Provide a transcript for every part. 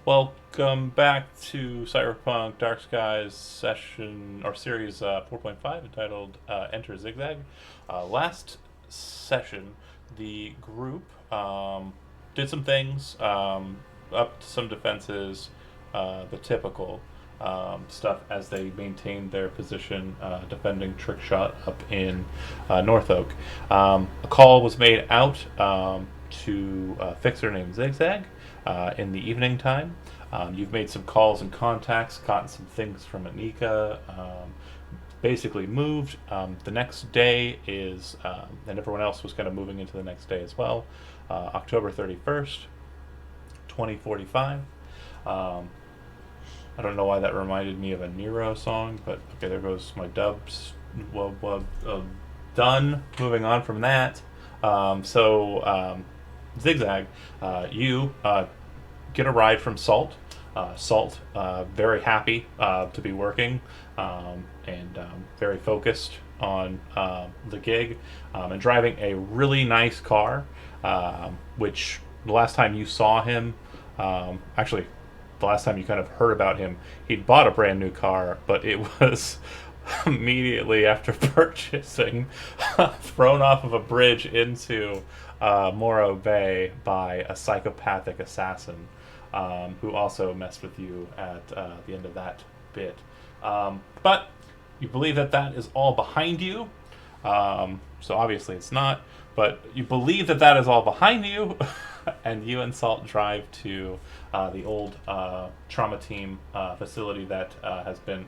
Welcome back to Cyberpunk Dark Skies session or series 4.5 entitled Enter Zigzag. Last session, the group did some things, upped some defenses, the typical stuff as they maintained their position defending Trickshot up in North Oak. A call was made out to a fixer named Zigzag in the evening time. You've made some calls and contacts, gotten some things from Anika, basically moved. The next day is, and everyone else was kind of moving into the next day as well, October 31st, 2045. Um, I don't know why that reminded me of a Nero song, but okay, there goes my dubs. Done. Moving on from that. Zigzag, you get a ride from Salt. Salt, very happy to be working and very focused on the gig and driving a really nice car, which the last time you saw him, actually, the last time you kind of heard about him, he'd bought a brand new car, but it was immediately after purchasing thrown off of a bridge into Morro Bay by a psychopathic assassin who also messed with you at the end of that bit. But you believe that that is all behind you. So obviously it's not, but you believe that that is all behind you, and you and Salt drive to the old trauma team facility that has been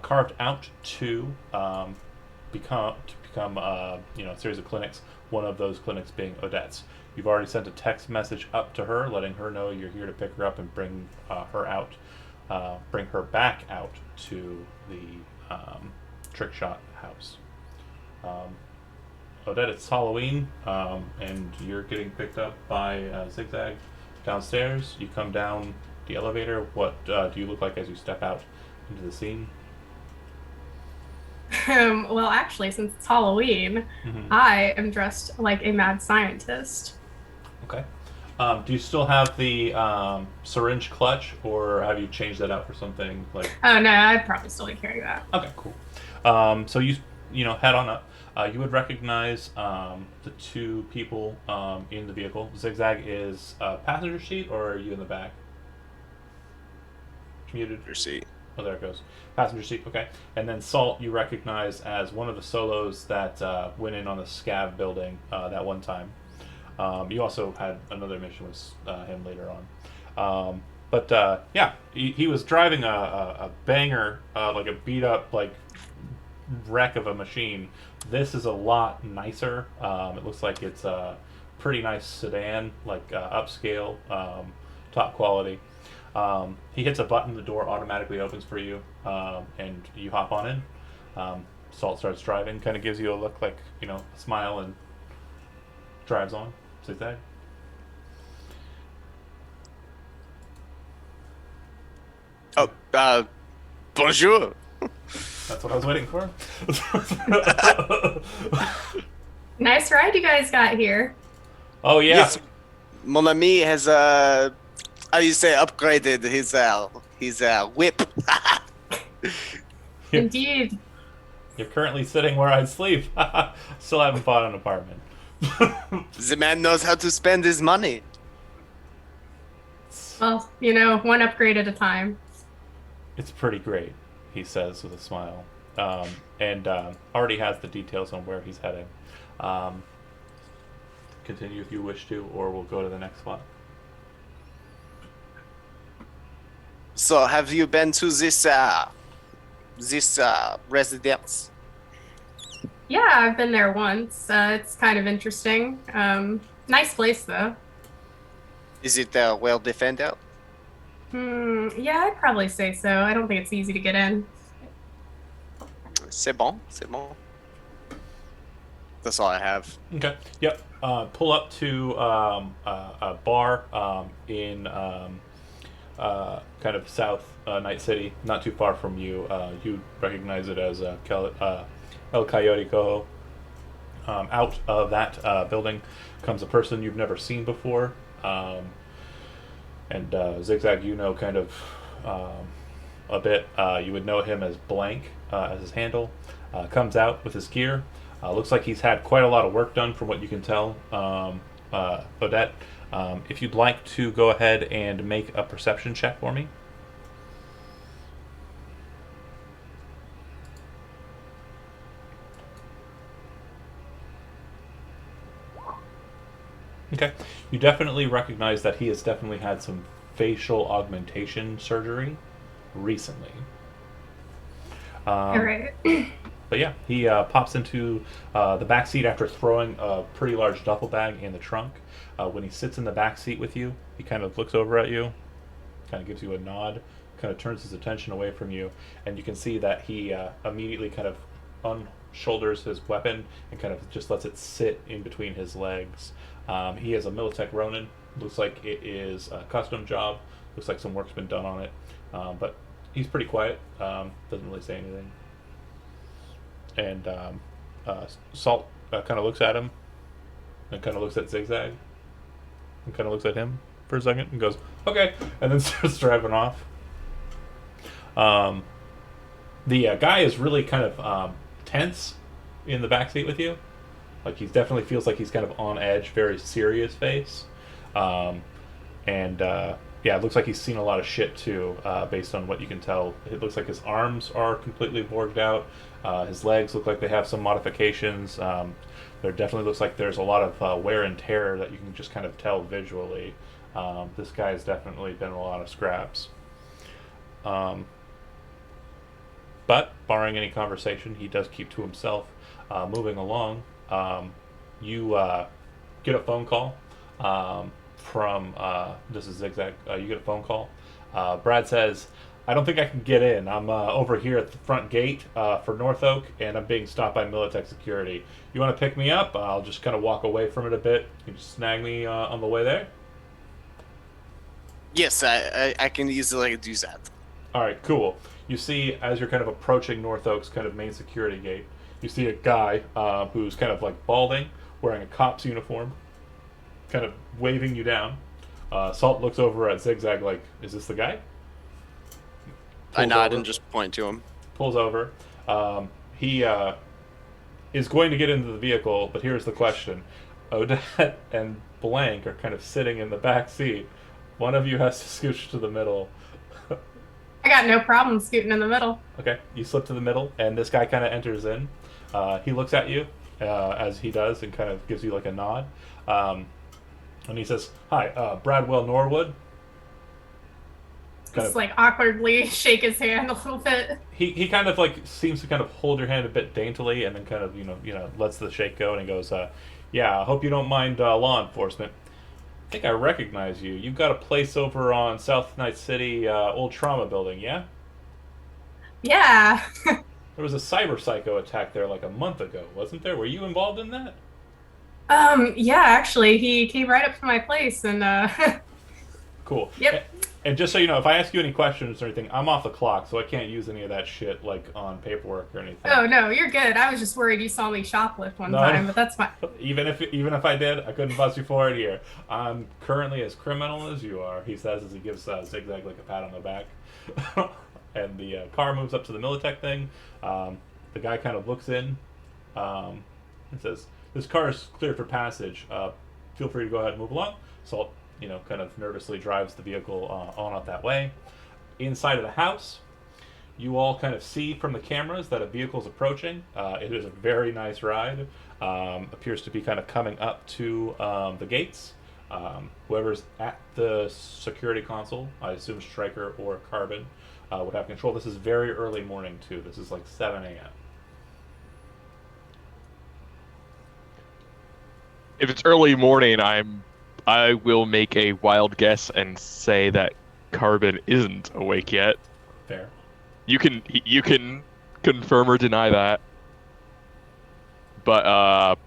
carved out to become a series of clinics. One of those clinics being Odette's. You've already sent a text message up to her, letting her know you're here to pick her up and bring her out, bring her back out to the trick shot house. Odette, it's Halloween, and you're getting picked up by Zigzag downstairs. You come down the elevator. What do you look like as you step out into the scene? Well, actually, since it's Halloween, Mm-hmm. I am dressed like a mad scientist. Okay. Do you still have the syringe clutch, or have you changed that out for something like? Oh no, I'd probably still be carrying that. Okay, cool. So you head on up. You would recognize the two people in the vehicle. Zigzag is passenger seat, or are you in the back? Muted. Receipt. Oh, there it goes. Passenger seat. Okay. And then Salt, you recognize as one of the solos that went in on the Scav building that one time. You also had another mission with him later on. But yeah, he was driving a banger, like a beat up like wreck of a machine. This is a lot nicer. It looks like it's a pretty nice sedan, like upscale, top quality. He hits a button, the door automatically opens for you, and you hop on in. Salt starts driving, kind of gives you a look like, a smile, and drives on. Zigzag. Oh, bonjour. That's what I was waiting for. Nice ride you guys got here. Oh, yeah. Yes, mon ami has how do you say upgraded his whip. You're, Indeed. you're currently sitting where I sleep. Still haven't bought an apartment. The man knows how to spend his money. Well, one upgrade at a time. It's pretty great, he says with a smile. And already has the details on where he's heading. Continue if you wish to, or we'll go to the next spot. So, have you been to this residence? Yeah, I've been there once. It's kind of interesting. Nice place though. Is it well defended? Yeah, I'd probably say so. I don't think it's easy to get in. C'est bon, c'est bon. That's all I have. Okay. Yep. Pull up to a bar in kind of South Night City, not too far from you. You recognize it as El Coyote Coho. Out of that building comes a person you've never seen before. And Zigzag, you know, kind of a bit. You would know him as Blank as his handle. Comes out with his gear. Looks like he's had quite a lot of work done from what you can tell. Odette, if you'd like to go ahead and make a perception check for me. Okay. You definitely recognize that he has definitely had some facial augmentation surgery recently. All Um, right. but yeah, he pops into the back seat after throwing a pretty large duffel bag in the trunk. When he sits in the back seat with you, he kind of looks over at you, kind of gives you a nod, kind of turns his attention away from you, and you can see that he immediately kind of unshoulders his weapon and kind of just lets it sit in between his legs. He has a Militech Ronin. Looks like it is a custom job. Looks like some work's been done on it, but he's pretty quiet. Doesn't really say anything. And Salt kind of looks at him and kind of looks at Zigzag and kind of looks at him for a second and goes, "Okay," and then starts driving off. Um, the guy is really kind of tense in the backseat with you. Like he definitely feels like he's kind of on edge, very serious face. Um, and yeah, it looks like he's seen a lot of shit too, based on what you can tell. It looks like his arms are completely borged out. His legs look like they have some modifications. There definitely looks like there's a lot of wear and tear that you can just kind of tell visually. This guy has definitely been in a lot of scraps. Um, but barring any conversation, he does keep to himself. Moving along, you get a phone call from this is Zigzag. You get a phone call. Brad says, "I don't think I can get in. I'm over here at the front gate for North Oak, and I'm being stopped by Militech security. You want to pick me up? I'll just kind of walk away from it a bit. You can just snag me on the way there." Yes, I can easily do that. All right, cool. You see, as you're kind of approaching North Oak's kind of main security gate, you see a guy who's kind of like balding, wearing a cop's uniform, kind of waving you down. Salt looks over at Zigzag like, "Is this the guy?" I Pulls nod over. and just point to him. Pulls over. He is going to get into the vehicle, but here's the question. Odette and Blank are kind of sitting in the back seat. One of you has to scooch to the middle. I got no problem scooting in the middle. Okay, you slip to the middle, and this guy kind of enters in. He looks at you as he does and kind of gives you like a nod. And he says, "Hi, Bradwell Norwood." Kind Just of, like awkwardly shake his hand a little bit. he kind of like seems to kind of hold your hand a bit daintily, and then kind of lets the shake go, and he goes, "Yeah, I hope you don't mind law enforcement. I think I recognize you. You've got a place over on South Night City, old trauma building, yeah? Yeah. There was a cyber psycho attack there like a month ago, wasn't there? Were you involved in that?" Yeah, actually, he came right up to my place and Cool. yep. And just so you know, if I ask you any questions or anything, I'm off the clock, so I can't use any of that shit like on paperwork or anything. Oh no, you're good. I was just worried you saw me shoplift one No, time, no. but that's fine. Even if I did, I couldn't bust you for it here. I'm currently as criminal as you are, he says as he gives Zigzag like a pat on the back. And the car moves up to the Militech thing. The guy kind of looks in and says, "This car is cleared for passage. Feel free to go ahead and move along." Salt, kind of nervously drives the vehicle on up that way. Inside of the house, you all kind of see from the cameras that a vehicle is approaching. It is a very nice ride. Appears to be kind of coming up to the gates. Whoever's at the security console, I assume Stryker or Carbon, would have control. This is very early morning too. This is like 7 a.m. If it's early morning, I will make a wild guess and say that Carbon isn't awake yet. Fair. You can confirm or deny that. But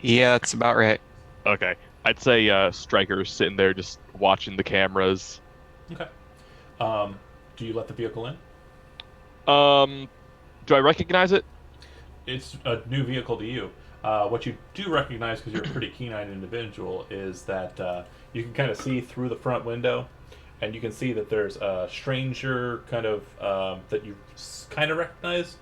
Yeah, that's about right. okay. I'd say Stryker's sitting there just watching the cameras. Okay. Do you let the vehicle in? Do I recognize it? It's a new vehicle to you. What you do recognize, because you're a pretty keen-eyed individual, is that you can kind of see through the front window, and you can see that there's a stranger kind of that you kind of recognize.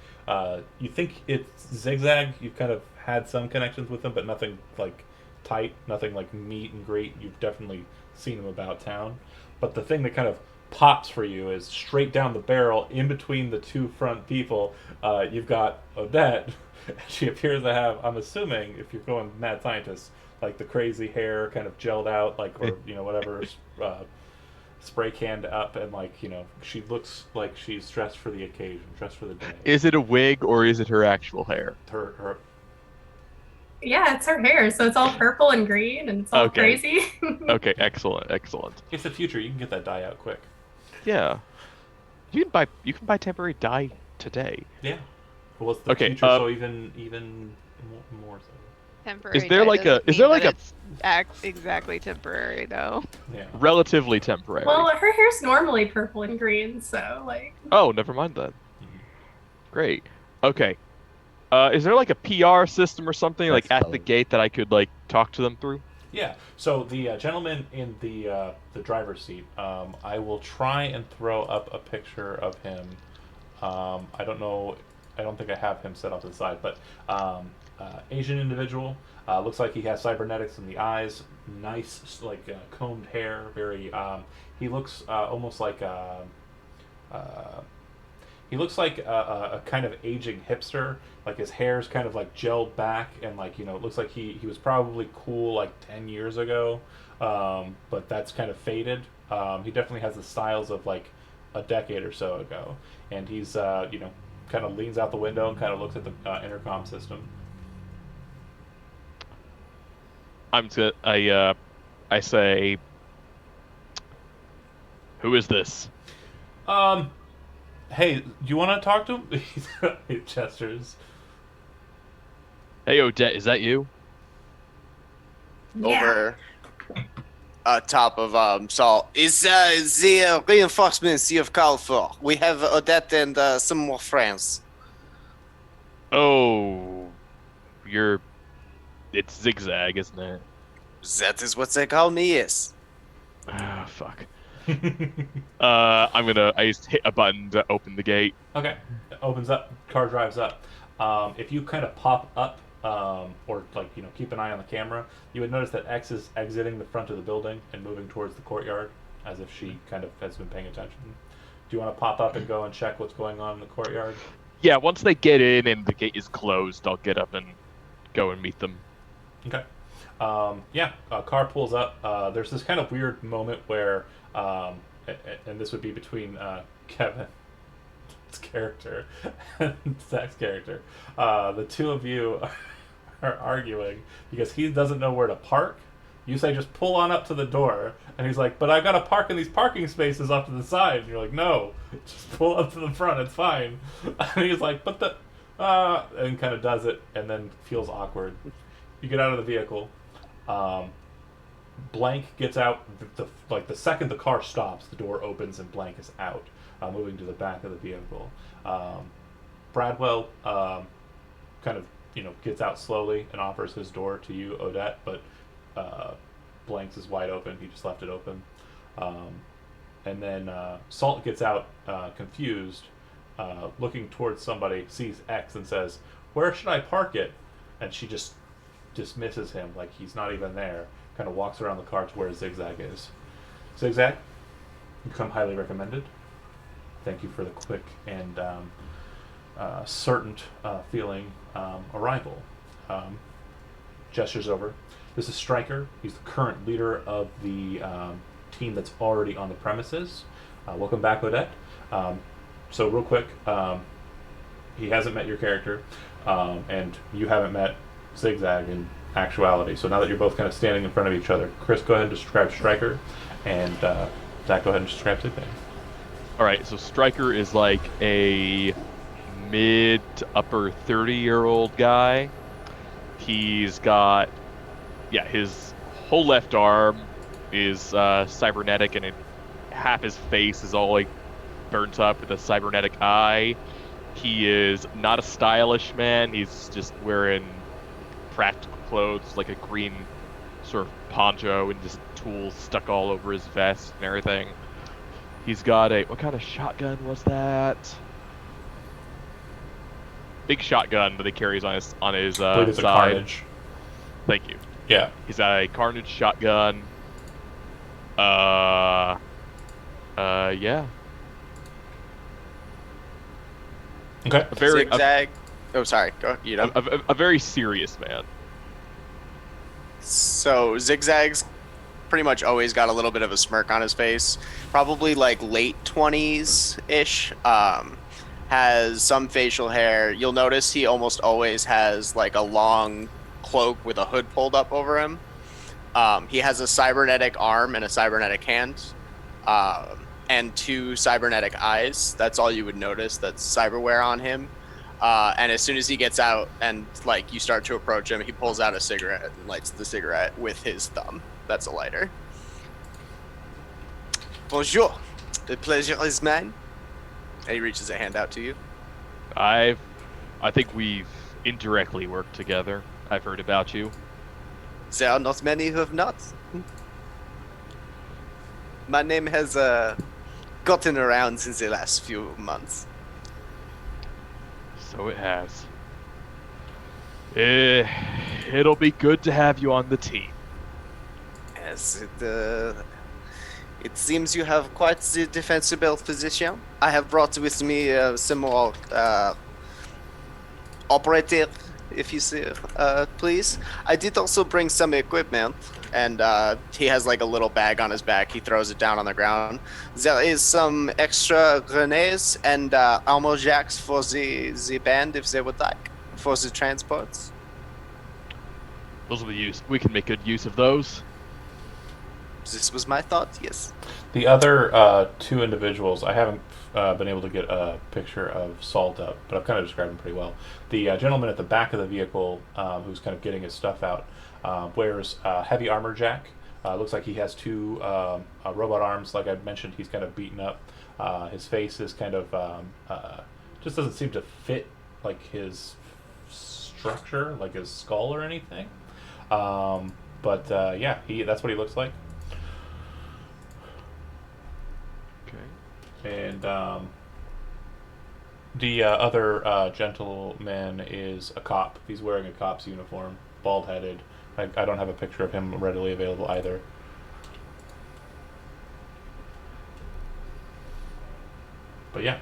You think it's Zigzag. You've kind of had some connections with him, but nothing like tight, nothing like meet and greet. You've definitely seen him about town. But the thing that kind of pops for you is straight down the barrel, in between the two front people. You've got Odette. She appears to have, I'm assuming, if you're going mad scientist, like the crazy hair kind of gelled out, like, or whatever, spray canned up, and she looks like she's dressed for the occasion, dressed for the day. Is it a wig or is it her actual hair? Her Yeah, it's her hair, so it's all purple and green, and it's all Okay. crazy. Okay, excellent, excellent. It's the future. You can get that dye out quick. Yeah. You can buy temporary dye today. Yeah. Well, it's the Okay, future, so even more so. Temporary. Is there dye like a- doesn't is there mean like that a- it's exactly temporary though? Yeah. Relatively temporary. Well, her hair's normally purple and green, so Oh, never mind then. Mhm. Great. Okay. Is there like a PR system or something like That's at the fine. gate that I could like talk to them through? Yeah. So the gentleman in the driver's seat, I will try and throw up a picture of him. I don't know. I don't think I have him set off to the side, but Asian individual. Looks like he has cybernetics in the eyes. Nice, combed hair. Very. He looks almost like uh, he looks like a kind of aging hipster. Like his hair's kind of like gelled back, and it looks like he was probably cool like 10 years ago, but that's kind of faded. He definitely has the styles of like a decade or so ago, and he's kind of leans out the window and kind of looks at the intercom system. I say, who is this? Hey, do you want to talk to him? He gestures. Hey, Odette, is that you? yeah. Over top of Saul. Is the reinforcements you've called for? We have Odette and some more friends. Oh, it's Zigzag, isn't it? That is what they call me, yes. Ah, fuck. I just hit a button to open the gate. Okay, it opens up. Car drives up. If you kind of pop up, or keep an eye on the camera, you would notice that X is exiting the front of the building and moving towards the courtyard, as if she kind of has been paying attention. Do you want to pop up and go and check what's going on in the courtyard? Yeah, once they get in and the gate is closed, I'll get up and go and meet them. Okay. A car pulls up. There's this kind of weird moment where, and this would be between Kevin's character and Zach's character. The two of you are arguing because he doesn't know where to park. You say just pull on up to the door, and he's like, "But I've got to park in these parking spaces off to the side." And you're like, "No, just pull up to the front. It's fine." And he's like, "But the," and kind of does it, and then feels awkward. You get out of the vehicle. Blank gets out. The second the car stops, the door opens and Blank is out, moving to the back of the vehicle. Bradwell kind of gets out slowly and offers his door to you, Odette, but Blank's is wide open. He just left it open. And then Salt gets out, confused, looking towards somebody, sees X and says, "Where should I park it?" And she just dismisses him like he's not even there. Kind of walks around the car to where Zigzag is. Zigzag, you come highly recommended. Thank you for the quick and certain feeling arrival. Gestures over. This is Stryker. He's the current leader of the team that's already on the premises. Welcome back, Odette. So real quick, he hasn't met your character, and you haven't met Zigzag in actuality. So now that you're both kind of standing in front of each other, Chris, go ahead and describe Stryker, and Zach, go ahead and describe Zigzag. All right, so Stryker is like a mid to upper 30-year-old guy. He's got, his whole left arm is cybernetic, and half his face is all like burnt up with a cybernetic eye. He is not a stylish man. He's just wearing practical clothes, like a green sort of poncho and just tools stuck all over his vest and everything. He's got a, what kind of shotgun was that? Big shotgun that he carries on his I believe it's a side. Carnage. Thank you. Yeah. He's got a Carnage shotgun. Yeah. Okay. A very Zigzag. Oh, sorry. Go. You know. a very serious man. So Zigzag's pretty much always got a little bit of a smirk on his face. Probably like late 20s ish. Has some facial hair. You'll notice he almost always has like a long cloak with a hood pulled up over him. He has a cybernetic arm and a cybernetic hand, and 2 cybernetic eyes. That's all you would notice. That's cyberware on him. And as soon as he gets out and like you start to approach him, he pulls out a cigarette and lights the cigarette with his thumb. That's a lighter. Bonjour. The pleasure is mine. And he reaches a hand out to you. I think we've indirectly worked together. I've heard about you. There are not many who have not. My name has gotten around since the last few months. So it has. It'll be good to have you on the team. Yes, it seems you have quite the defensible position. I have brought with me some more operator, if you see, please. I did also bring some equipment, and he has like a little bag on his back. He throws it down on the ground. There is some extra grenades and ammo jacks for the band if they would like, for the transports. Those will be used. We can make good use of those. This was my thought, yes. The other 2 individuals, I haven't been able to get a picture of Salt up, but I've kind of described him pretty well. The gentleman at the back of the vehicle, who's kind of getting his stuff out, wears a heavy armor jack. Looks like he has 2 robot arms. Like I mentioned, he's kind of beaten up. His face is kind of just doesn't seem to fit like his structure, like his skull or anything. But yeah, that's what he looks like. And the other gentleman is a cop. He's wearing a cop's uniform, bald-headed. I don't have a picture of him readily available either. But yeah,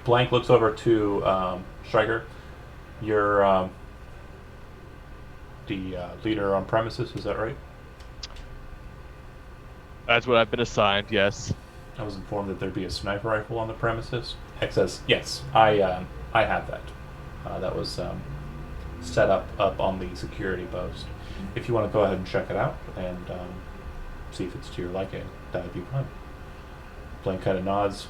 Blank looks over to Stryker. You're the leader on premises, is that right? That's what I've been assigned, yes. I was informed that there'd be a sniper rifle on the premises. Heck says, yes, I have that. That was set up on the security post. If you want to go ahead and check it out and see if it's to your liking, that would be fun. Blaine kind of nods,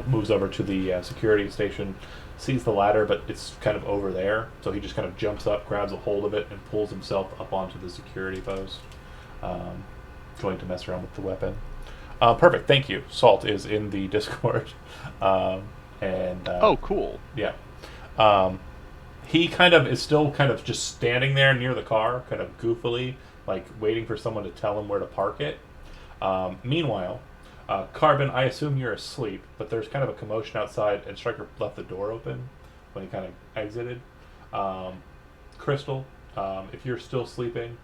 moves over to the security station, sees the ladder, but it's kind of over there, so he just kind of jumps up, grabs a hold of it, and pulls himself up onto the security post, going to mess around with the weapon. Perfect, thank you. Salt is in the Discord. Oh, cool. Yeah. He kind of is still kind of just standing there near the car, kind of goofily, like waiting for someone to tell him where to park it. Meanwhile, Carbon, I assume you're asleep, but there's kind of a commotion outside, and Stryker left the door open when he kind of exited. Crystal, if you're still sleeping,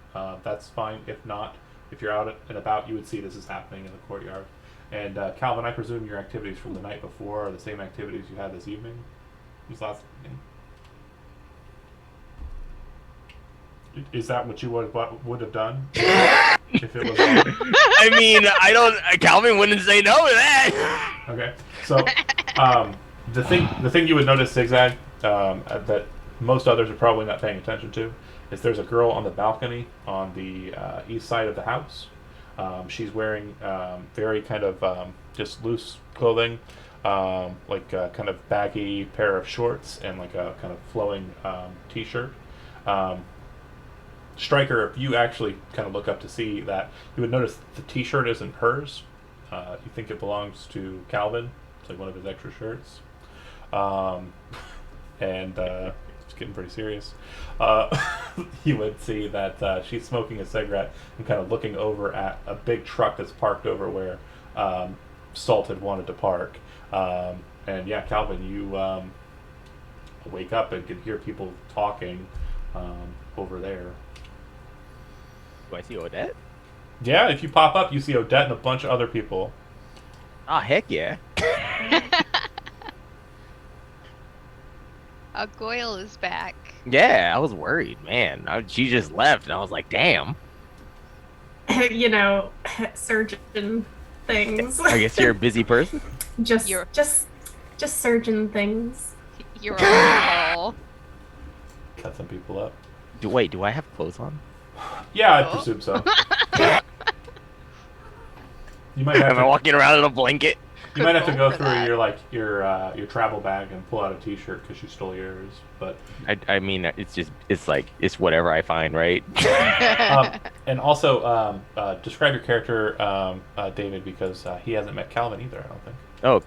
that's fine. If not, if you're out and about, you would see this is happening in the courtyard. And Calvin, I presume your activities from the night before are the same activities you had this evening? This last evening? Is that what you would have done if it was? I mean, I don't. Calvin wouldn't say no to that. Okay, so the thing you would notice, Zigzag, that most others are probably not paying attention to, is there's a girl on the balcony on the east side of the house. She's wearing very kind of just loose clothing, like a kind of baggy pair of shorts and like a kind of flowing t-shirt. Stryker, if you actually kind of look up to see that, you would notice the t-shirt isn't hers. You think it belongs to Calvin. It's like one of his extra shirts. And it's getting pretty serious. You would see that she's smoking a cigarette and kind of looking over at a big truck that's parked over where Salt had wanted to park. And yeah, Calvin, you wake up and can hear people talking over there. Do I see Odette? Yeah, if you pop up, you see Odette and a bunch of other people. Ah, heck yeah. Goyle is back. Yeah, I was worried, man. She just left, and I was like, damn. You know, surgeon things. I guess you're a busy person. just You're- just surgeon things. You're on the call. Cut some people up. Do I have clothes on? Yeah, I Oh. presume so. You might have Am I to, walking around in a blanket? you might have to go For through that. your travel bag and pull out a T-shirt because you stole yours. But I mean, it's whatever I find, right? and also describe your character, David, because he hasn't met Calvin either. I don't think. Oh,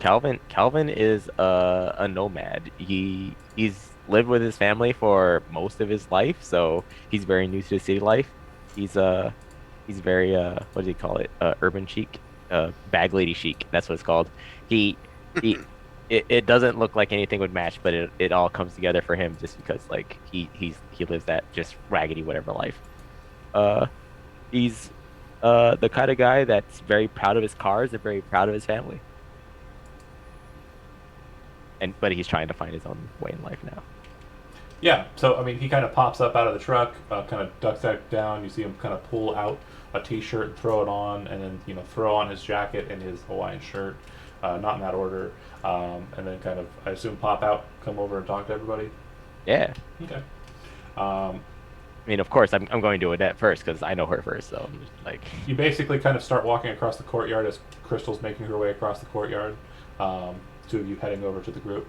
Calvin is a nomad. He's lived with his family for most of his life, so he's very new to the city life. He's very what do you call it? Urban chic, bag lady chic. That's what it's called. It doesn't look like anything would match, but it all comes together for him just because like he lives that just raggedy whatever life. He's the kind of guy that's very proud of his cars and very proud of his family. But he's trying to find his own way in life now. Yeah. So I mean, he kind of pops up out of the truck, kind of ducks back down. You see him kind of pull out a T-shirt and throw it on, and then throw on his jacket and his Hawaiian shirt, not in that order, and then kind of I assume pop out, come over and talk to everybody. Yeah. Okay. I mean, of course, I'm going to Odette first because I know her first. So I'm just like, You basically kind of start walking across the courtyard as Crystal's making her way across the courtyard. Two of you heading over to the group.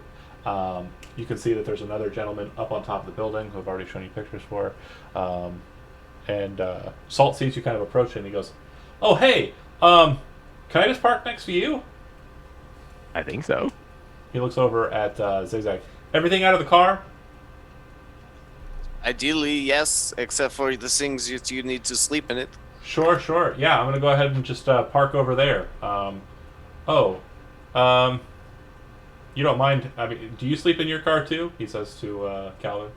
You can see that there's another gentleman up on top of the building who I've already shown you pictures for. And Salt sees you kind of approach and he goes, "Oh, hey, can I just park next to you?" I think so. He looks over at Zigzag. "Everything out of the car?" Ideally, yes, except for the things that you need to sleep in it. Sure. Yeah, I'm going to go ahead and just park over there. You don't mind? I mean, do you sleep in your car too? He says to Calvin.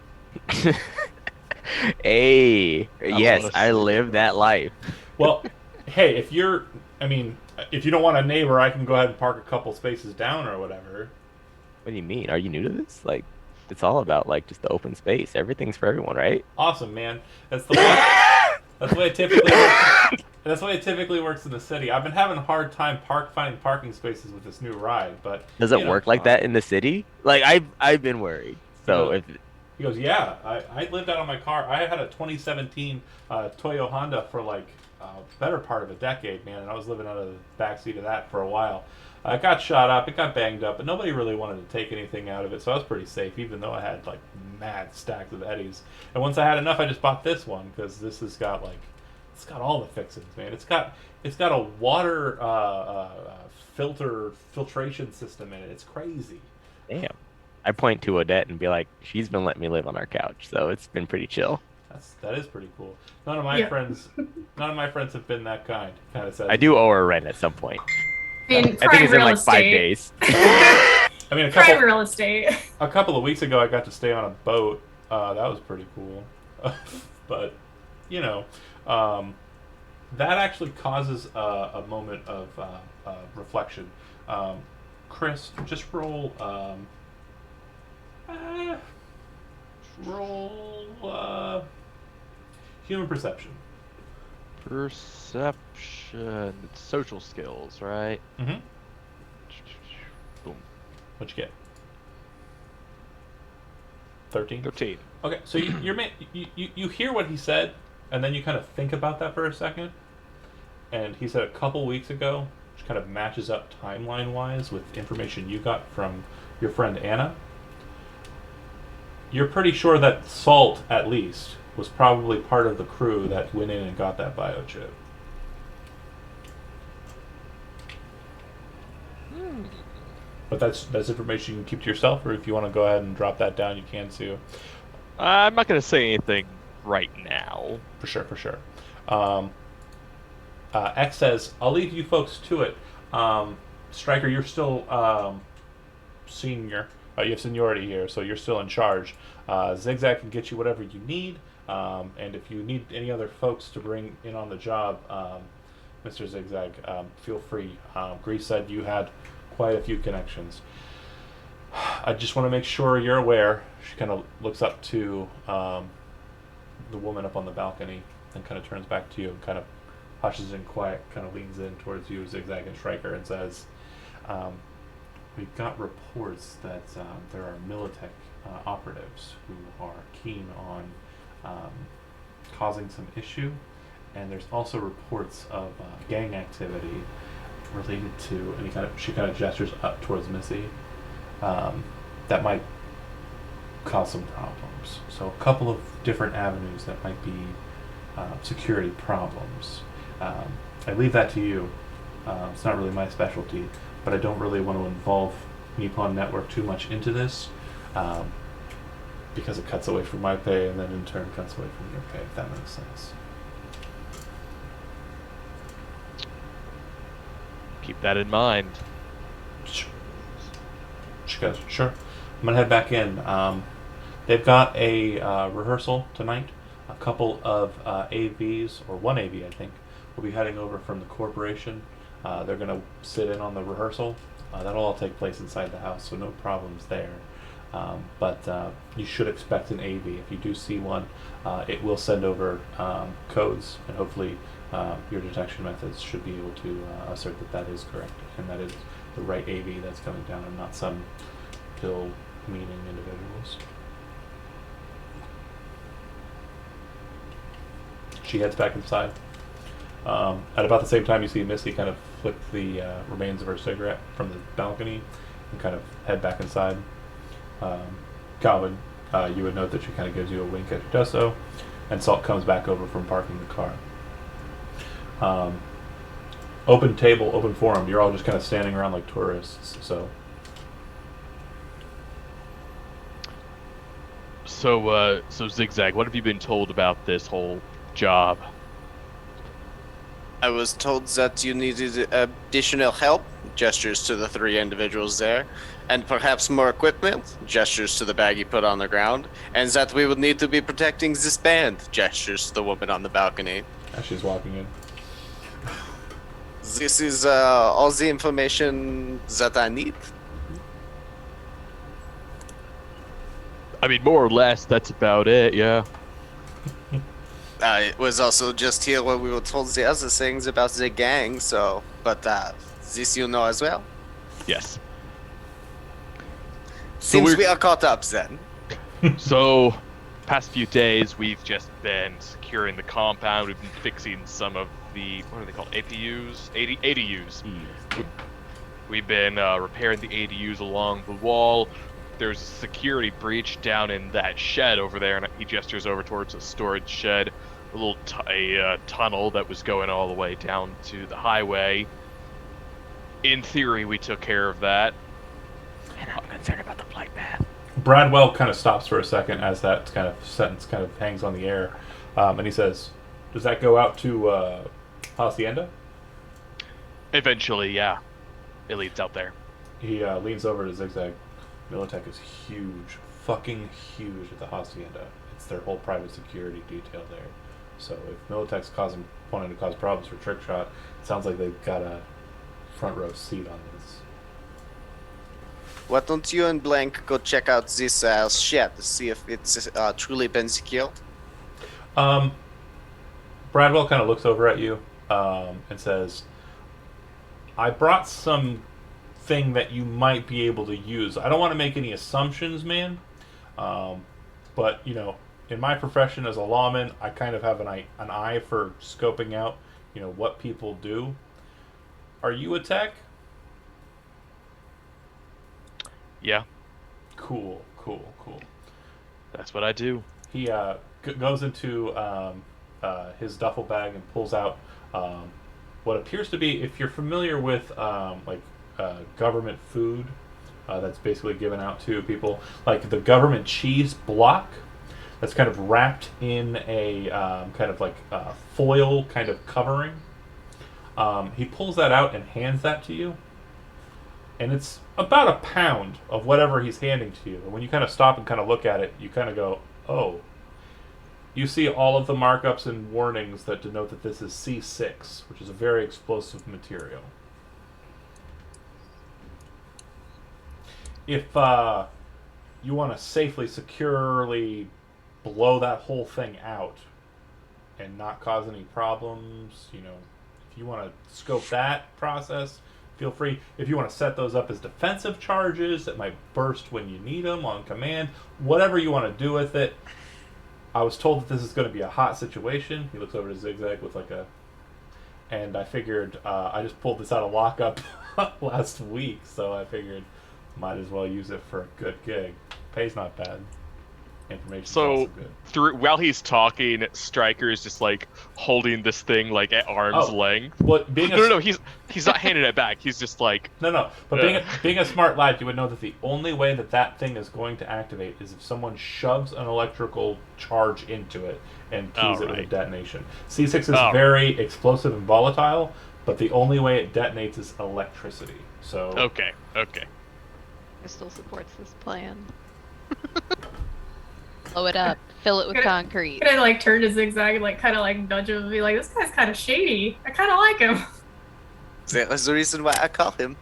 Hey, yes, wanna I sleep. live that life. Well, hey, if you don't want a neighbor, I can go ahead and park a couple spaces down or whatever. What do you mean? Are you new to this? Like, it's all about like just the open space. Everything's for everyone, right? Awesome, man. That's the way. That's the way it typically works. That's the way it typically works in the city. I've been having a hard time finding parking spaces with this new ride, but Does it work like that in the city? Like I've been worried. So Yeah. if He goes, "Yeah, I lived out on my car. I had a 2017 Toyo Honda for like better part of a decade, man, and I was living out of the backseat of that for a while. It got shot up, it got banged up, but nobody really wanted to take anything out of it, so I was pretty safe, even though I had like mad stacks of Eddies. And once I had enough, I just bought this one because this has got it's got all the fixings, man. It's got a water filtration system in it. It's crazy." damn, I point to Odette and be like, she's been letting me live on our couch, so it's been pretty chill. That is pretty cool. None of my Yeah. friends have been that kind. Kind of says. I do owe her rent at some point. I mean, I think prime it's in real like 5 estate. days. I mean, Prime real estate. a couple of weeks ago, I got to stay on a boat. That was pretty cool. But that actually causes a moment of reflection. Chris, just roll. Roll human perception. Perception. It's social skills, right? Mm-hmm. Boom. What'd you get? 13. 13. Okay, so you hear what he said, and then you kind of think about that for a second. And he said a couple weeks ago, which kind of matches up timeline-wise with information you got from your friend Anna. You're pretty sure that Salt, at least, was probably part of the crew that went in and got that biochip. But that's information you can keep to yourself, or if you want to go ahead and drop that down, you can too. I'm not gonna say anything right now. For sure, for sure. Um, X says, "I'll leave you folks to it." Striker, you're still senior. You have seniority here, so you're still in charge. Zigzag can get you whatever you need, and if you need any other folks to bring in on the job, Mr. Zigzag, feel free. Grease said you had quite a few connections. I just want to make sure you're aware. She kind of looks up to the woman up on the balcony, and kind of turns back to you and kind of hushes in quiet, kind of leans in towards you, Zigzag and Striker, and says, we've got reports that there are Militech operatives who are keen on causing some issue, and there's also reports of gang activity related to any kind of. She kind of gestures up towards Missy. That might cause some problems. So a couple of different avenues that might be security problems. I leave that to you. It's not really my specialty, but I don't really want to involve Nippon Network too much into this because it cuts away from my pay and then in turn cuts away from your pay, if that makes sense. Keep that in mind. She goes, sure. I'm going to head back in. They've got a rehearsal tonight. A couple of AVs, or one AV, I think, will be heading over from the corporation. They're going to sit in on the rehearsal. That'll all take place inside the house, so no problems there. But you should expect an AV. If you do see one, it will send over codes, and hopefully your detection methods should be able to assert that that is correct, and that is the right AV that's coming down, and not some ill-meaning individuals. She heads back inside. At about the same time, you see Misty kind of flick the remains of her cigarette from the balcony and kind of head back inside. Calvin, you would note that she kind of gives you a wink as she does so, and Salt comes back over from parking the car. Open table, open forum. You're all just kind of standing around like tourists. So Zigzag, what have you been told about this whole job? I was told that you needed additional help, gestures to the three individuals there, and perhaps more equipment, gestures to the bag you put on the ground, and that we would need to be protecting this band, gestures to the woman on the balcony. as she's walking in. This is all the information that I need. I mean, more or less, that's about it, yeah. It was also just here where we were told the other things about the gang, so, but this you know as well. Yes. Seems we are caught up then. So, past few days, we've just been securing the compound. We've been fixing some of the, what are they called, APUs? ADUs. We've been repairing the ADUs along the wall. There's a security breach down in that shed over there, and he gestures over towards a storage shed, a little tunnel that was going all the way down to the highway. In theory, we took care of that. And I'm concerned about the flight path. Bradwell kind of stops for a second as that kind of sentence kind of hangs on the air, and he says, "Does that go out to Hacienda?" Eventually, yeah. It leads out there. He leans over to Zigzag. Militech is huge, fucking huge at the Hacienda. It's their whole private security detail there. So if Militech's wanting to cause problems for Trickshot, it sounds like they've got a front row seat on this. Why don't you and Blank go check out this shed to see if it's truly been secured? Bradwell kind of looks over at you and says, "I brought some thing that you might be able to use. I don't want to make any assumptions, man. But, you know, in my profession as a lawman, I kind of have an eye for scoping out, you know, what people do. Are you a tech?" Yeah, Cool. that's what I do. He goes into his duffel bag and pulls out what appears to be, if you're familiar with government food that's basically given out to people, like the government cheese block. that's kind of wrapped in a kind of like foil kind of covering. He pulls that out and hands that to you, and it's about a pound of whatever he's handing to you. And when you kind of stop and kind of look at it, you kind of go, "Oh." You see all of the markups and warnings that denote that this is C6, which is a very explosive material. If you want to safely, securely blow that whole thing out and not cause any problems, if you want to scope that process, feel free. If you want to set those up as defensive charges that might burst when you need them on command, whatever you want to do with it. I was told that this is going to be a hot situation. He looks over to Zigzag with and I figured I just pulled this out of lockup last week, so I figured might as well use it for a good gig. Pay's not bad. Information's also good. While he's talking, Stryker is just like holding this thing like at arm's length. Well, No, he's not handing it back. He's just like no. But being a smart lad, you would know that the only way that thing is going to activate is if someone shoves an electrical charge into it and keys it with a detonation. C6 is very explosive and volatile, but the only way it detonates is electricity. So okay. Crystal supports this plan. Blow it up. Fill it with concrete. I'm gonna turn to Zigzag and kind of nudge him and be like, "This guy's kind of shady. I kind of like him." That's the reason why I call him.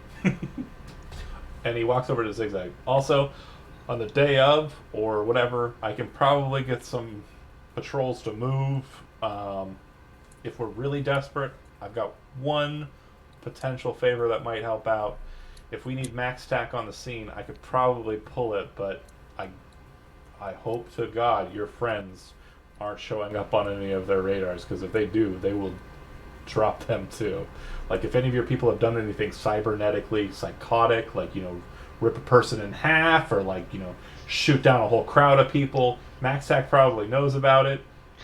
And he walks over to Zigzag. Also, on the day of or whatever, I can probably get some patrols to move. If we're really desperate, I've got one potential favor that might help out. If we need max tack on the scene, I could probably pull it, but I hope to God your friends aren't showing up on any of their radars, because if they do, they will drop them too. If any of your people have done anything cybernetically psychotic, rip a person in half, or shoot down a whole crowd of people, MaxTac probably knows about it,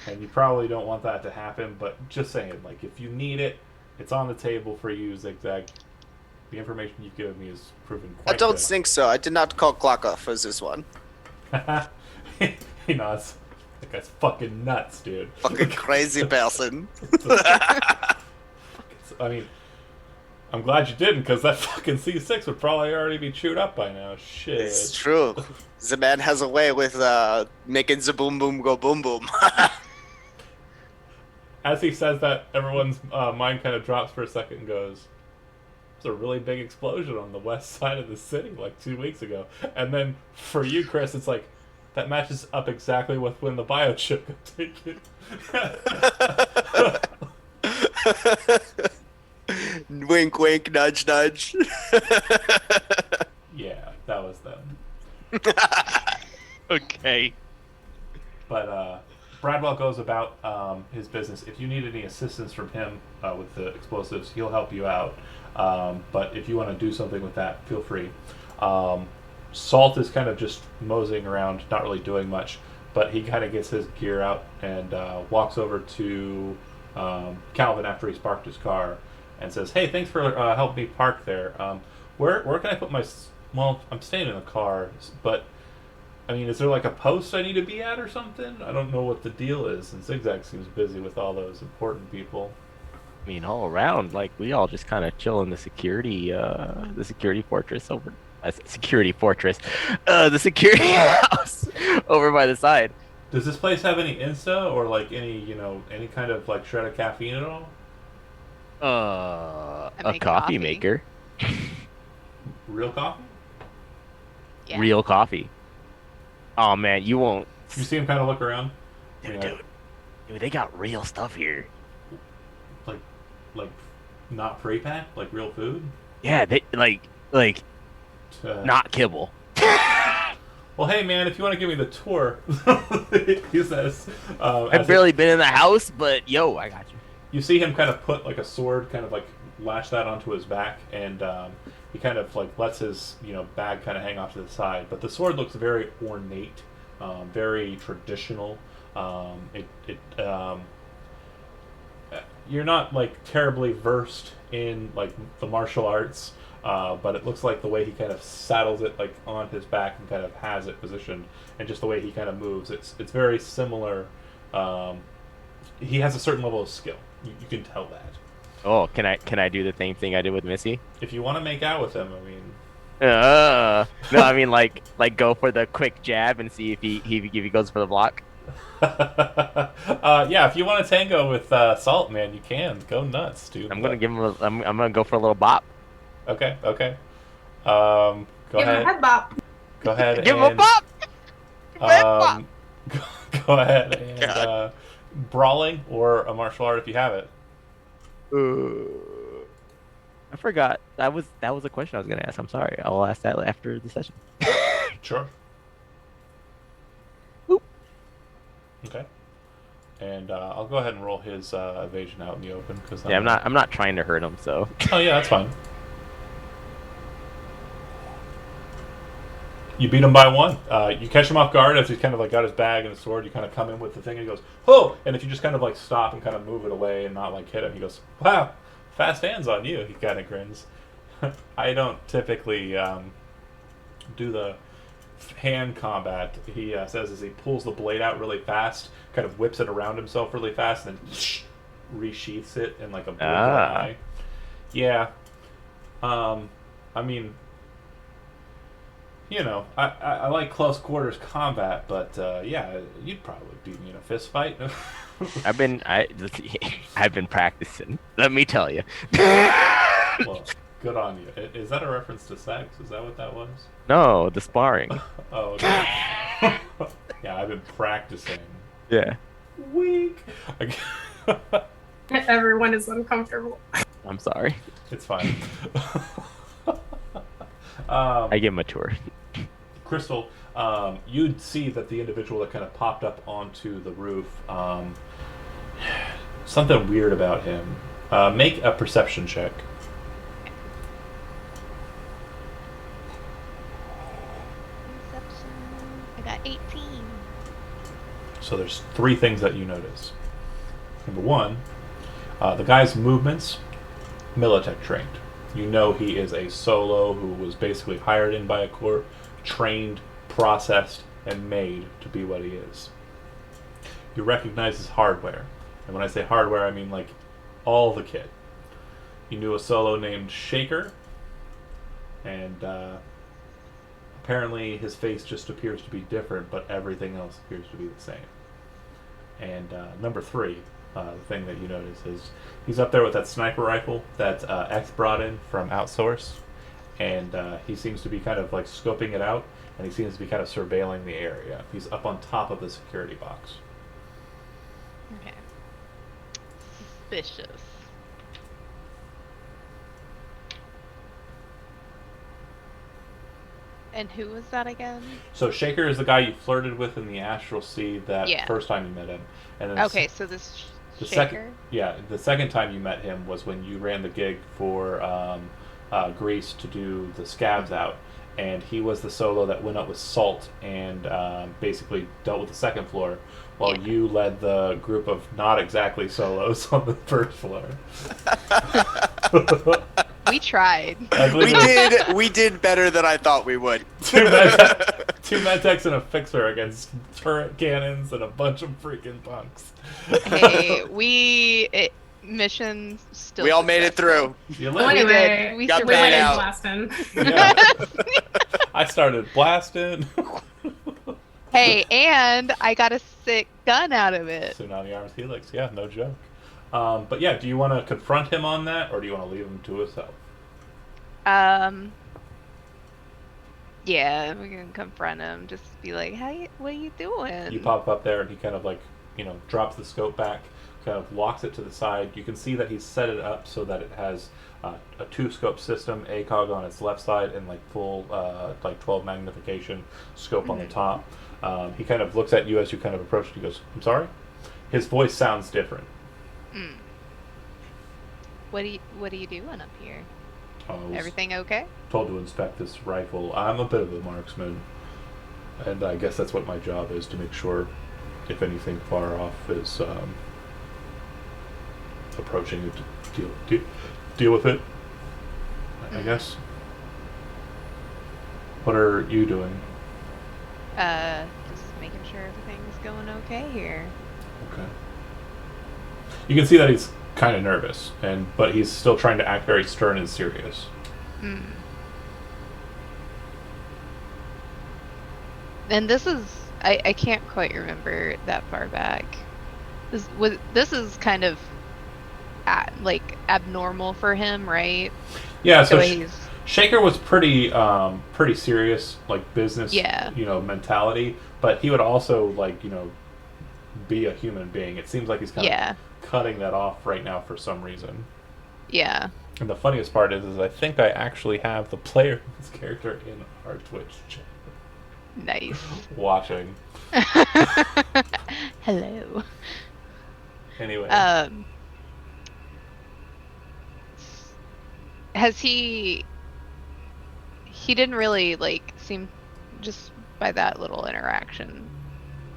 and you probably don't want that to happen. But just saying, if you need it, it's on the table for you, Zigzag. The information you've given me is proven quite I don't good. think so. I did not call Glocka for this one. He nods. That guy's fucking nuts, dude. Fucking crazy person. I mean, I'm glad you didn't, because that fucking C6 would probably already be chewed up by now. Shit. It's true. The man has a way with making the boom boom go boom boom. As he says that, everyone's mind kind of drops for a second and goes, "It's a really big explosion on the west side of the city 2 weeks ago." And then for you, Chris, it's that matches up exactly with when the biochip got taken. Wink, wink, nudge, nudge. Yeah, that was them. Okay. But Bradwell goes about his business. If you need any assistance from him with the explosives, he'll help you out. But if you want to do something with that, feel free. Salt is kind of just moseying around, not really doing much, but he kind of gets his gear out and walks over to Calvin after he's parked his car and says, "Hey, thanks for helping me park there. Where can I put my... Well, I'm staying in the car, but I mean, is there a post I need to be at or something? I don't know what the deal is." And Zigzag seems busy with all those important people. I mean, all around, we all just kind of chill in the security fortress over. Security fortress, the security house over by the side. Does this place have any Insta or any kind of shred of caffeine at all? A coffee maker. Real coffee? Yeah. Real coffee. Oh man, you won't. You see him kind of look around? Dude, they got real stuff here. Like not pre-packed, real food? Yeah, they not kibble. Well, hey man, if you want to give me the tour, he says. I've barely been in the house, but yo, I got you. You see him kind of put a sword, kind of lash that onto his back, and he kind of lets his bag kind of hang off to the side. But the sword looks very ornate, very traditional. You're not terribly versed in the martial arts, but it looks like the way he kind of saddles it like on his back and kind of has it positioned, and just the way he kind of moves, it's very similar. He has a certain level of skill. You can tell that. Oh, can I do the same thing I did with Missy? If you want to make out with him, I mean. No, I mean like go for the quick jab and see if he goes for the block. Yeah, if you want to tango with Salt, man, you can go nuts, dude. I'm gonna give him. I'm gonna go for a little bop. Okay. Go Give him a ahead. head bop. Go ahead. Give him and, a bop. Go ahead and brawling or a martial art if you have it. I forgot. That was a question I was gonna ask. I'm sorry. I'll ask that after the session. Sure. Boop. Okay. And I'll go ahead and roll his evasion out in the open because Yeah, I'm not trying to hurt him. So. Oh yeah, that's fine. You beat him by one. You catch him off guard as he's kind of like got his bag and his sword. You kind of come in with the thing and he goes, "Oh!" And if you just kind of like stop and kind of move it away and not like hit him, he goes, "Wow, fast hands on you." He kind of grins. I don't typically do the hand combat. He says as he pulls the blade out really fast, kind of whips it around himself really fast, and then resheaths it in like a blink of an eye. Yeah. I mean, you know, I like close quarters combat, but yeah, you'd probably beat me in a fist fight. I've been practicing. Let me tell you. Well, good on you. Is that a reference to sex? Is that what that was? No, the sparring. Oh, okay. Yeah, I've been practicing. Yeah. Weak. Everyone is uncomfortable. I'm sorry. It's fine. I get mature. Crystal, you'd see that the individual that kind of popped up onto the roof, something weird about him. Make a perception check. Perception. I got 18. So there's three things that you notice. Number one, the guy's movements, Militech trained. You know he is a solo who was basically hired in by a corp, trained, processed, and made to be what he is. You recognize his hardware. And when I say hardware, I mean like all the kit. You knew a solo named Shaker, and apparently his face just appears to be different, but everything else appears to be the same. And number three, the thing that you notice is he's up there with that sniper rifle that X brought in from Outsource, and he seems to be kind of like scoping it out, and he seems to be kind of surveilling the area. He's up on top of the security box. Okay. Suspicious. And who was that again? So Shaker is the guy you flirted with in the Astral Sea that Yeah. first time you met him. And then Okay, so this the Shaker? the second time you met him was when you ran the gig for Greece to do the scabs out, and he was the solo that went up with Salt and basically dealt with the second floor, while Yeah. you led the group of not exactly solos on the first floor. We tried. I believe We did better than I thought we would. two medtechs and a fixer against turret cannons and a bunch of freaking punks. Hey, mission still. We all made it successful. through. You Well, lived. anyway, We Got we went in out. blasting. Yeah. I started blasting. Hey, and I got a sick gun out of it. Tsunami Arms Helix, yeah, no joke. But yeah, do you want to confront him on that, or do you want to leave him to himself? Yeah, we're gonna confront him. Just be like, what are you doing? You pop up there, and he kind of like, drops the scope back, kind of walks it to the side. You can see that he's set it up so that it has a 2-scope system, ACOG on its left side, and like full, like 12 magnification scope on the top. He kind of looks at you as you kind of approach. He goes, "I'm sorry." His voice sounds different. What are you doing up here? I was Everything okay? told to inspect this rifle. I'm a bit of a marksman, and I guess that's what my job is, to make sure if anything far off is approaching it, to deal with it. I guess. What are you doing? Just making sure everything's going okay here. Okay. You can see that he's kind of nervous, but he's still trying to act very stern and serious. Hmm. And this is, I can't quite remember that far back. This is kind of like abnormal for him, right? Yeah, The so way he's Shaker was pretty pretty serious, like business, Yeah. mentality, but he would also like, be a human being. It seems like he's kind yeah, of cutting that off right now for some reason. yeah. And the funniest part is I think I actually have the player, this character, in our Twitch chat Nice. watching. Hello. Anyway, Has he didn't really like seem, just by that little interaction,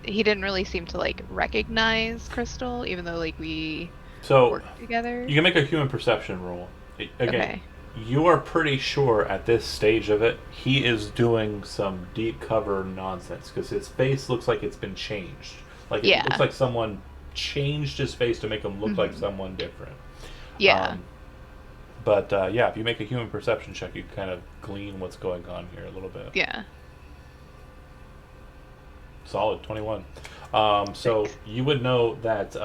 he didn't really seem to like recognize Crystal, even though like we so worked together. you can make a human perception roll. Again, Okay. you are pretty sure at this stage of it, he is doing some deep cover nonsense because his face looks like it's been changed. Like it Yeah. looks like someone changed his face to make him look like Mhm. someone different. Yeah. But yeah, if you make a human perception check, you kind of glean what's going on here a little bit. Yeah. Solid 21. So Thanks. you would know that,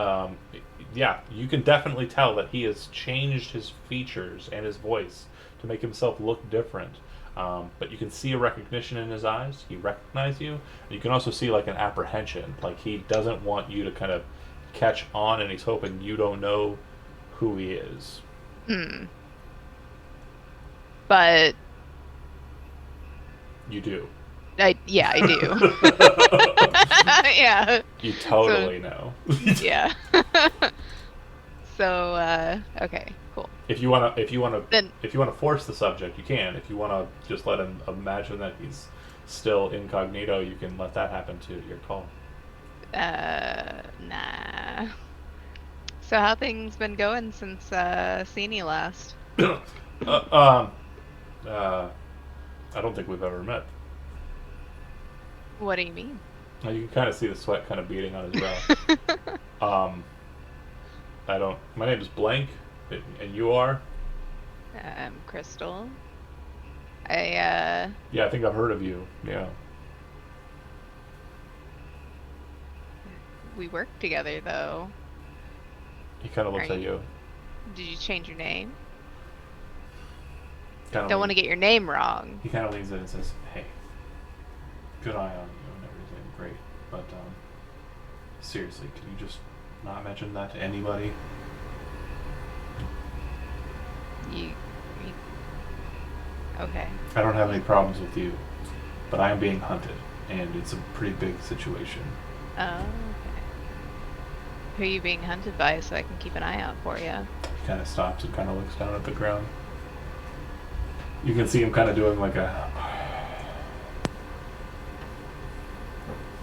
yeah, you can definitely tell that he has changed his features and his voice to make himself look different. But you can see a recognition in his eyes. He recognizes you. And you can also see like an apprehension. Like he doesn't want you to kind of catch on, and he's hoping you don't know who he is. Hmm. But You do. I do. Yeah. You totally know. Yeah. So, okay, cool. If you wanna Then force the subject, you can. If you wanna just let him imagine that he's still incognito, you can let that happen too. Your call. nah. So how things been going since seeing you last? I don't think we've ever met. What do you mean? Now, you can kind of see the sweat kind of beading on his brow. I don't. My name is Blank, and you are. Crystal. Yeah, I think I've heard of you. Yeah. We work together though. He kind of looks Are at you. Did you change your name? Kind Don't want to get your name wrong. He kind of leans in and says, "Hey, good eye on you and everything, great. But seriously, can you just not mention that to anybody?" You okay. I don't have any problems with you, but I am being hunted, and it's a pretty big situation. Oh, okay. Who are you being hunted by so I can keep an eye out for you? He kind of stops and kind of looks down at the ground. You can see him kind of doing like a...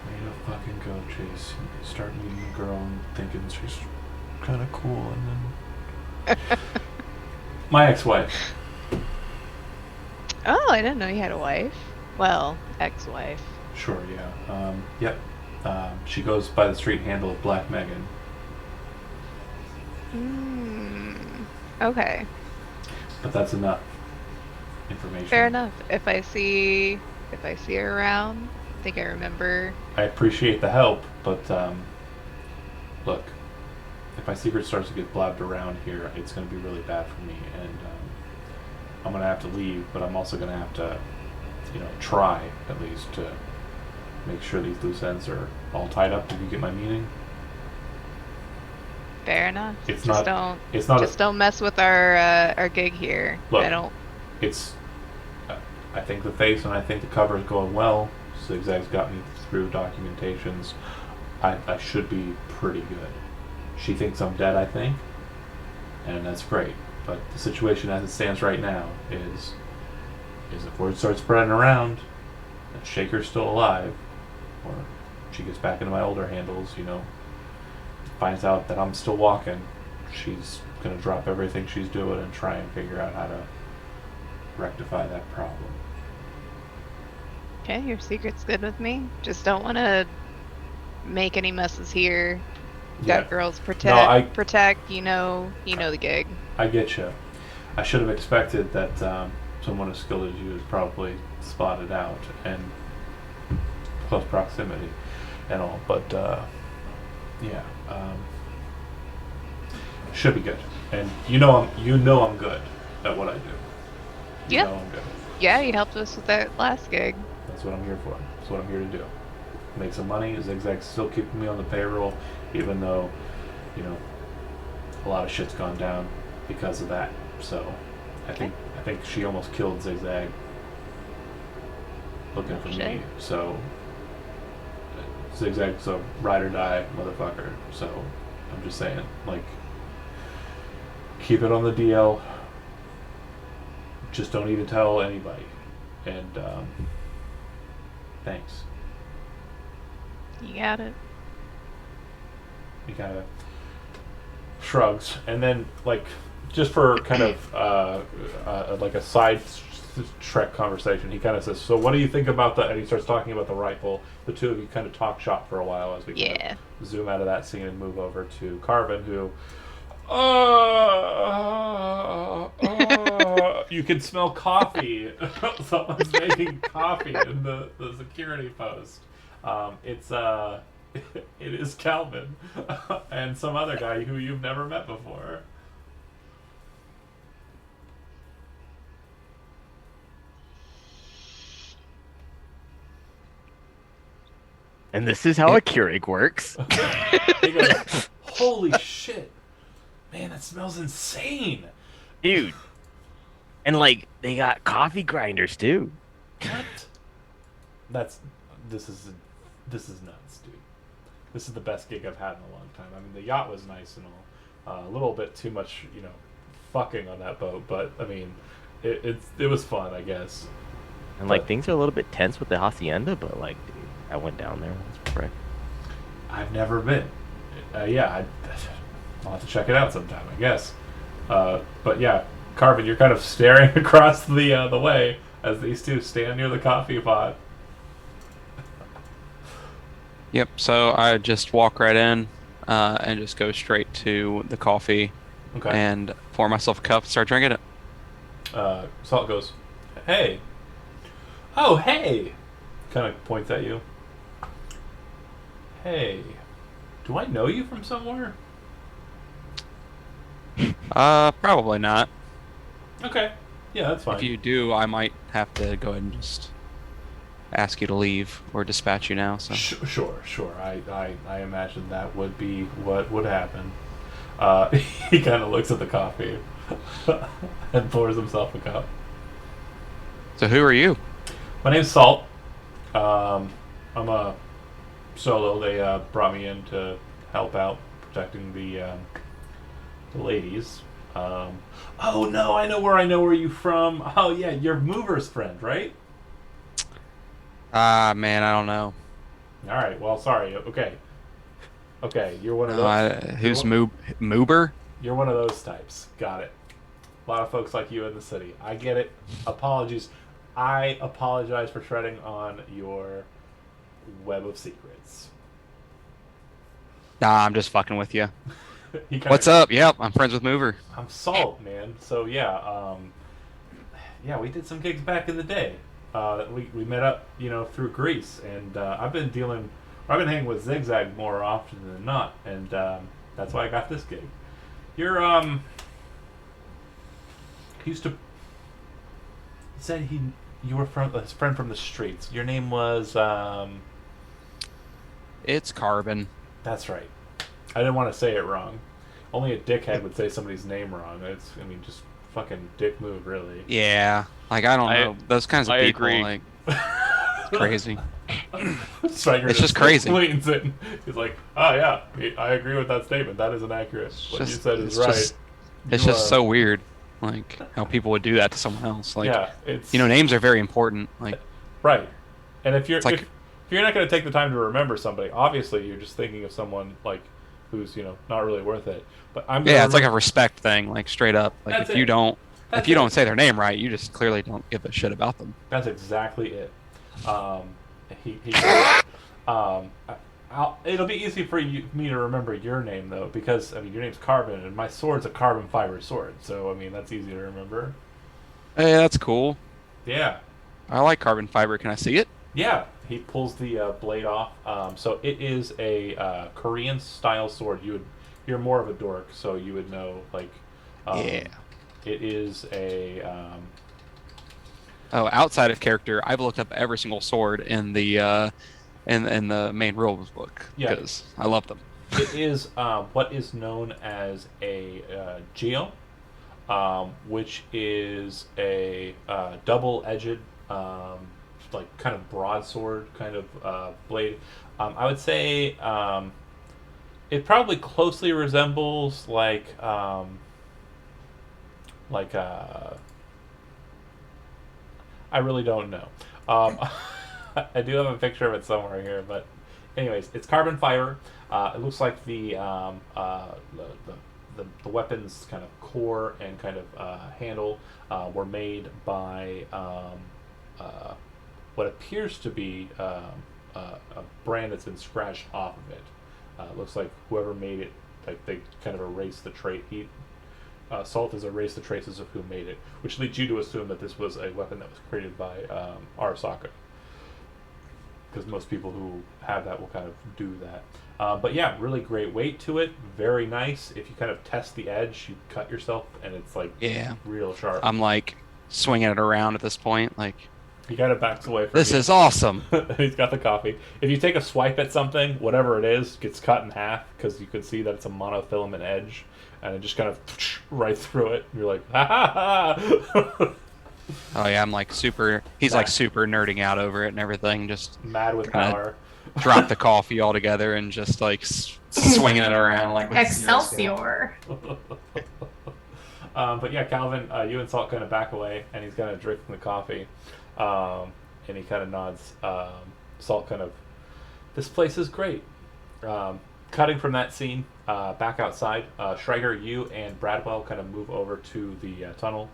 Way to fucking go, Chase. You start meeting a girl and thinking she's kind of cool, and then... My ex-wife. Oh, I didn't know you had a wife. Well, ex-wife. Sure, yeah. Yep. She goes by the street handle of Black Megan. Okay. But that's enough information. Fair enough. If I see her around, I think I remember. I appreciate the help, but look, if my secret starts to get blabbed around here, it's going to be really bad for me, and I'm going to have to leave, but I'm also going to have to, try at least to make sure these loose ends are all tied up. Did you get my meaning? Fair enough. It's just not. don't. It's not. Just don't mess with our gig here. Look, I don't. It's. I think the face and I think the cover is going well. Zigzag's got me through documentations. I should be pretty good. She thinks I'm dead, I think, and that's great. But the situation as it stands right now is if word starts spreading around that Shaker's still alive, or she gets back into my older handles, finds out that I'm still walking, she's gonna drop everything she's doing and try and figure out how to rectify that problem. Okay, your secret's good with me. Just don't want to make any messes here. Yeah. Got girls No, I protect. You know the gig. I get you. I should have expected that someone as skilled as you is probably spotted out and close proximity and all, but yeah, should be good. And you know I'm good at what I do. You Yeah. know I'm good. Yeah, you helped us with that last gig. That's what I'm here for. That's what I'm here to do. Make some money. Zigzag's still keeping me on the payroll, even though, you know, a lot of shit's gone down because of that. So, I think she almost killed Zigzag looking for shit. me. So, Zigzag's a ride or die motherfucker. So, I'm just saying, like, keep it on the DL. Just don't need to tell anybody. And thanks. You got it. He kind of shrugs, and then like just for kind of like a side Trek conversation, he kind of says, "So what do you think about the?" And he starts talking about the rifle. The two of you kind of talk shop for a while as we kind of zoom out of that scene and move over to Carvin, who. You can smell coffee. Someone's making coffee in the security post. It's it is Calvin and some other guy who you've never met before. And this is how a Keurig works. He goes, "Holy shit, man, that smells insane, Dude. And like they got coffee grinders too. what?" This is nuts, dude. This is the best gig I've had in a long time. I mean, the yacht was nice and all, a little bit too much, fucking on that boat, but I mean, it was fun, I guess. And like things are a little bit tense with the hacienda, but like, dude, I went down there once for I've never been. Yeah, I'll have to check it out sometime, I guess. But yeah, Carvin, you're kind of staring across the way as these two stand near the coffee pot. Yep. So I just walk right in and just go straight to the coffee Okay. and pour myself a cup and start drinking it. Salt goes, "Hey." "Oh, hey." Kind of points at you. "Hey, do I know you from somewhere?" Probably not. Okay. Yeah, that's fine. If you do, I might have to go ahead and just ask you to leave or dispatch you now. So Sure. I imagine that would be what would happen. He kind of looks at the coffee and pours himself a cup. So who are you? My name's Salt. I'm a solo. They brought me in to help out protecting the ladies. Oh no, I know where you from. Oh yeah, you're Mover's friend, right? Man, I don't know. All right. Well, sorry. Okay, you're one of those. Who's Moober? You're one of those types. Got it. A lot of folks like you in the city. I get it. Apologies. I apologize for treading on your web of secrets. Nah, I'm just fucking with you. What's up? Yep, I'm friends with Mover. I'm Salt, man. So yeah, we did some gigs back in the day. We met up, through Greece, and I've been hanging with Zigzag more often than not, and that's why I got this gig. You're he used to said you were his friend from the streets. Your name was It's Carbon. That's right. I didn't want to say it wrong. Only a dickhead would say somebody's name wrong. Just fucking dick move, really. Yeah, like I don't know those kinds of I people. agree. Like, it's crazy. Stryker It's just crazy. leans in. He's like, "Oh yeah, I agree with that statement. That is inaccurate. What you said is right." It's just so weird, like how people would do that to someone else. Like, yeah, it's names are very important. Like, right. And if you're It's like- if you're not going to take the time to remember somebody, obviously you're just thinking of someone like who's not really worth it. But I'm gonna it's like a respect thing, like straight up. Like That's if you it. don't That's if you it. don't say their name right, you just clearly don't give a shit about them. That's exactly it. Um, he it'll be easy for me to remember your name though, because I mean your name's Carbon, and my sword's a carbon fiber sword. So I mean that's easy to remember. Hey, that's cool. Yeah, I like carbon fiber. Can I see it? yeah. He pulls the blade off. So it is a Korean style sword. You're more of a dork, so you would know like. Yeah. It is a. Oh, outside of character, I've looked up every single sword in the main rules book Yeah. because I love them. It is what is known as a geo, which is a double-edged, like kind of broadsword kind of blade. I would say it probably closely resembles like I really don't know. I do have a picture of it somewhere here, but anyways, it's carbon fiber. It looks like the weapon's kind of core and kind of handle were made by what appears to be a brand that's been scratched off of it. It looks like whoever made it, like they kind of erased the trait. Salt has erased the traces of who made it, which leads you to assume that this was a weapon that was created by Arasaka. Because most people who have that will kind of do that. But yeah, really great weight to it. Very nice. If you kind of test the edge, you cut yourself, and it's like real sharp. I'm like swinging it around at this point. Like he kind of backs away from this you. is awesome. He's got the coffee. If you take a swipe at something, whatever it is, gets cut in half because you can see that it's a monofilament edge, and it just kind of right through it. You're like, ha ha ha! Oh yeah, I'm like super. He's like super nerding out over it and everything. Just mad with kinda power. drop the coffee altogether and just like swinging it around like with Excelsior. But yeah, Calvin, you and Salt kind of back away, and he's kind of drinking the coffee, and he kind of nods. Salt kind of, this place is great. Cutting from that scene, back outside, Schreiger, you and Bradwell kind of move over to the tunnel.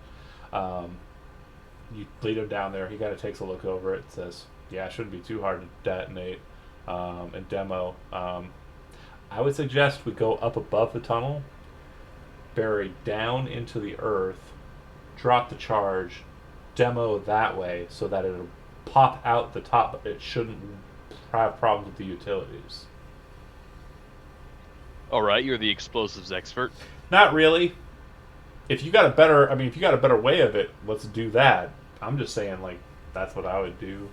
You lead him down there. He kind of takes a look over it. Says, "Yeah, it shouldn't be too hard to detonate and demo. I would suggest we go up above the tunnel, bury down into the earth, drop the charge, demo that way, so that it'll pop out the top, but it shouldn't have problems with the utilities." All right, you're the explosives expert. Not really. If you got a better way of it, let's do that. I'm just saying, like, that's what I would do.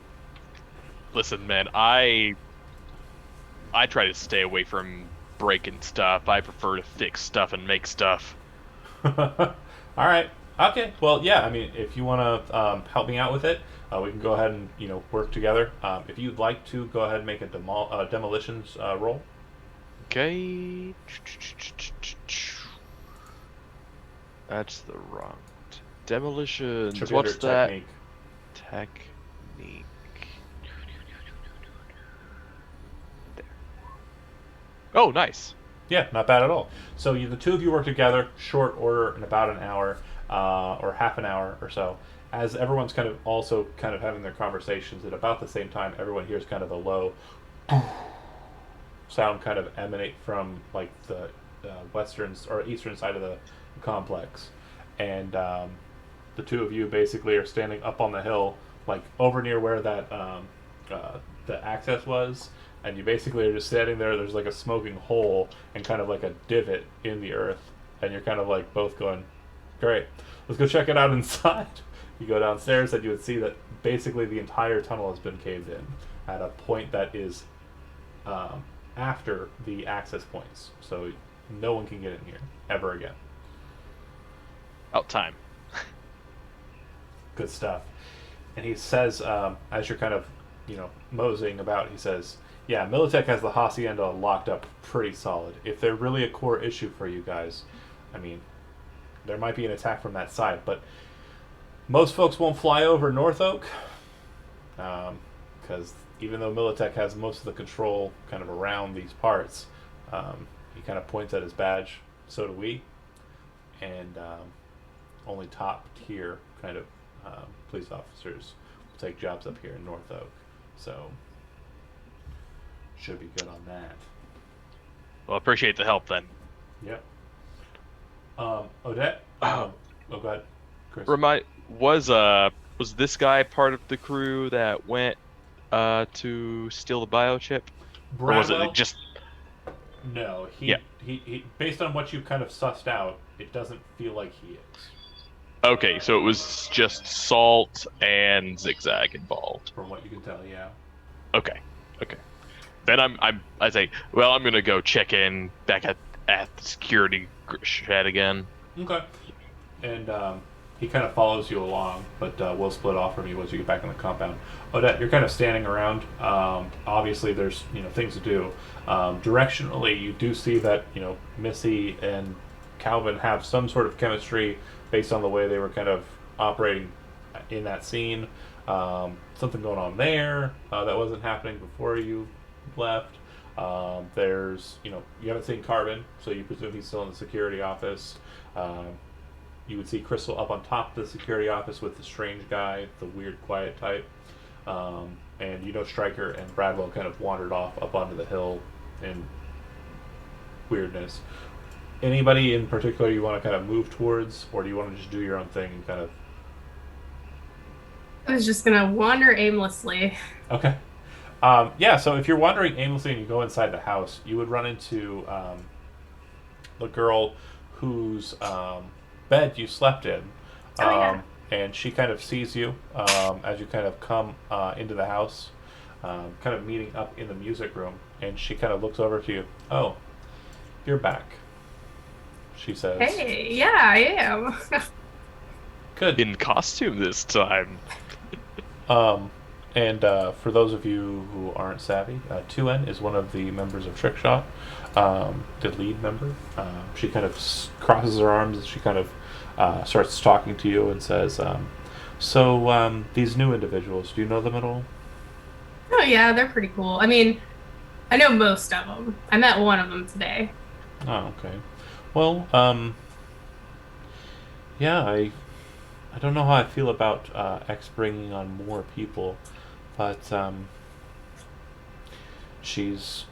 Listen, man, I try to stay away from breaking stuff. I prefer to fix stuff and make stuff. All right. Okay. Well, yeah. I mean, if you want to help me out with it, we can go ahead and work together. If you'd like to, go ahead and make a demolitions roll. Okay. That's the wrong demolitions. Should be What's under that? Technique. There. Oh, nice. Yeah, not bad at all. So the two of you work together, short order, in about an hour or half an hour or so. As everyone's kind of having their conversations at about the same time, everyone hears kind of a low sound kind of emanate from like the western or eastern side of the complex, and the two of you basically are standing up on the hill, like over near where that the access was, and you basically are just standing there. There's like a smoking hole and kind of like a divot in the earth, and you're kind of like both going, "Great, let's go check it out inside." You go downstairs, and you would see that basically the entire tunnel has been caved in at a point that is after the access points, so no one can get in here ever again. Out time. Good stuff. And he says, as you're kind of, moseying about, he says, "Yeah, Militech has the Hacienda locked up pretty solid. If they're really a core issue for you guys, I mean, there might be an attack from that side, but most folks won't fly over North Oak, because even though Militech has most of the control kind of around these parts, he kind of points at his badge, so do we, and only top tier kind of police officers take jobs up here in North Oak. So should be good on that. Well, appreciate the help then. Yep. Odette. Oh, go ahead, Chris. Was this guy part of the crew that went to steal the biochip? Or was it Bradwell? just No, Yeah. he. Based on what you kind of sussed out, it doesn't feel like he is. okay? So it was just Salt and Zigzag involved. From what you can tell, yeah. Okay. Then I say, well, I'm gonna go check in back at the security shed again. Okay. And he kind of follows you along, but we'll split off from you once you get back in the compound. Odette, you're kind of standing around. Obviously, there's things to do. Directionally, you do see that Missy and Calvin have some sort of chemistry based on the way they were kind of operating in that scene. Something going on there that wasn't happening before you left. There's you haven't seen Carbon, so you presume he's still in the security office. You would see Crystal up on top of the security office with the strange guy, the weird, quiet type. And Stryker and Bradwell kind of wandered off up onto the hill in weirdness. Anybody in particular you want to kind of move towards, or do you want to just do your own thing and kind of... I was just gonna wander aimlessly. Okay. Yeah, so if you're wandering aimlessly and you go inside the house, you would run into the girl whose bed you slept in. And she kind of sees you as you kind of come into the house, kind of meeting up in the music room, and she kind of looks over to you. Oh, you're back, she says. Hey, yeah, I am. Good. In costume this time. And for those of you who aren't savvy, 2N is one of the members of Trickshot, the lead member. She kind of crosses her arms and she kind of starts talking to you and says, so these new individuals, do you know them at all? Oh yeah, they're pretty cool. I mean, I know most of them. I met one of them today. Oh, okay. Well, yeah, I don't know how I feel about X bringing on more people, but she's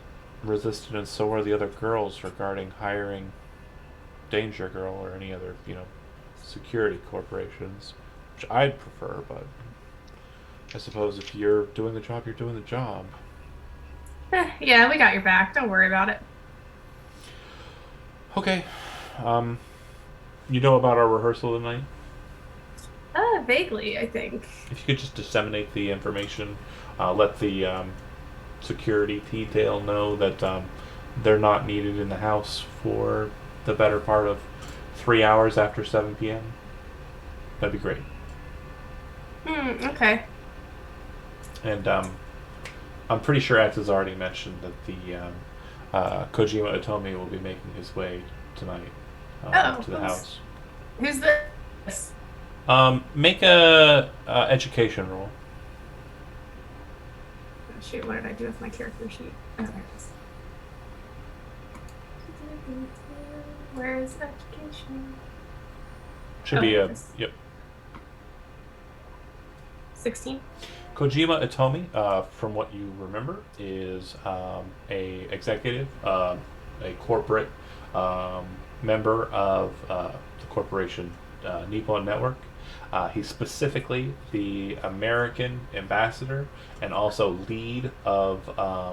resistant, and so are the other girls regarding hiring Danger Girl or any other, security corporations, which I'd prefer, but I suppose if you're doing the job, you're doing the job. Yeah, we got your back. Don't worry about it. Okay. You know about our rehearsal tonight? Vaguely, I think. If you could just disseminate the information, let the security detail know that they're not needed in the house for the better part of 3 hours after 7 p.m. That'd be great. Okay. And I'm pretty sure X has already mentioned that the Kojima Otomi will be making his way tonight to the house. Who's this? Make a education roll. Oh, shoot, what did I do with my character sheet? Oh, there it is. Where is education? Should be there a it is. yep. 16. Kojima Otomi, from what you remember, is a executive, a corporate member of the corporation Nippon Network. He's specifically the American ambassador and also lead of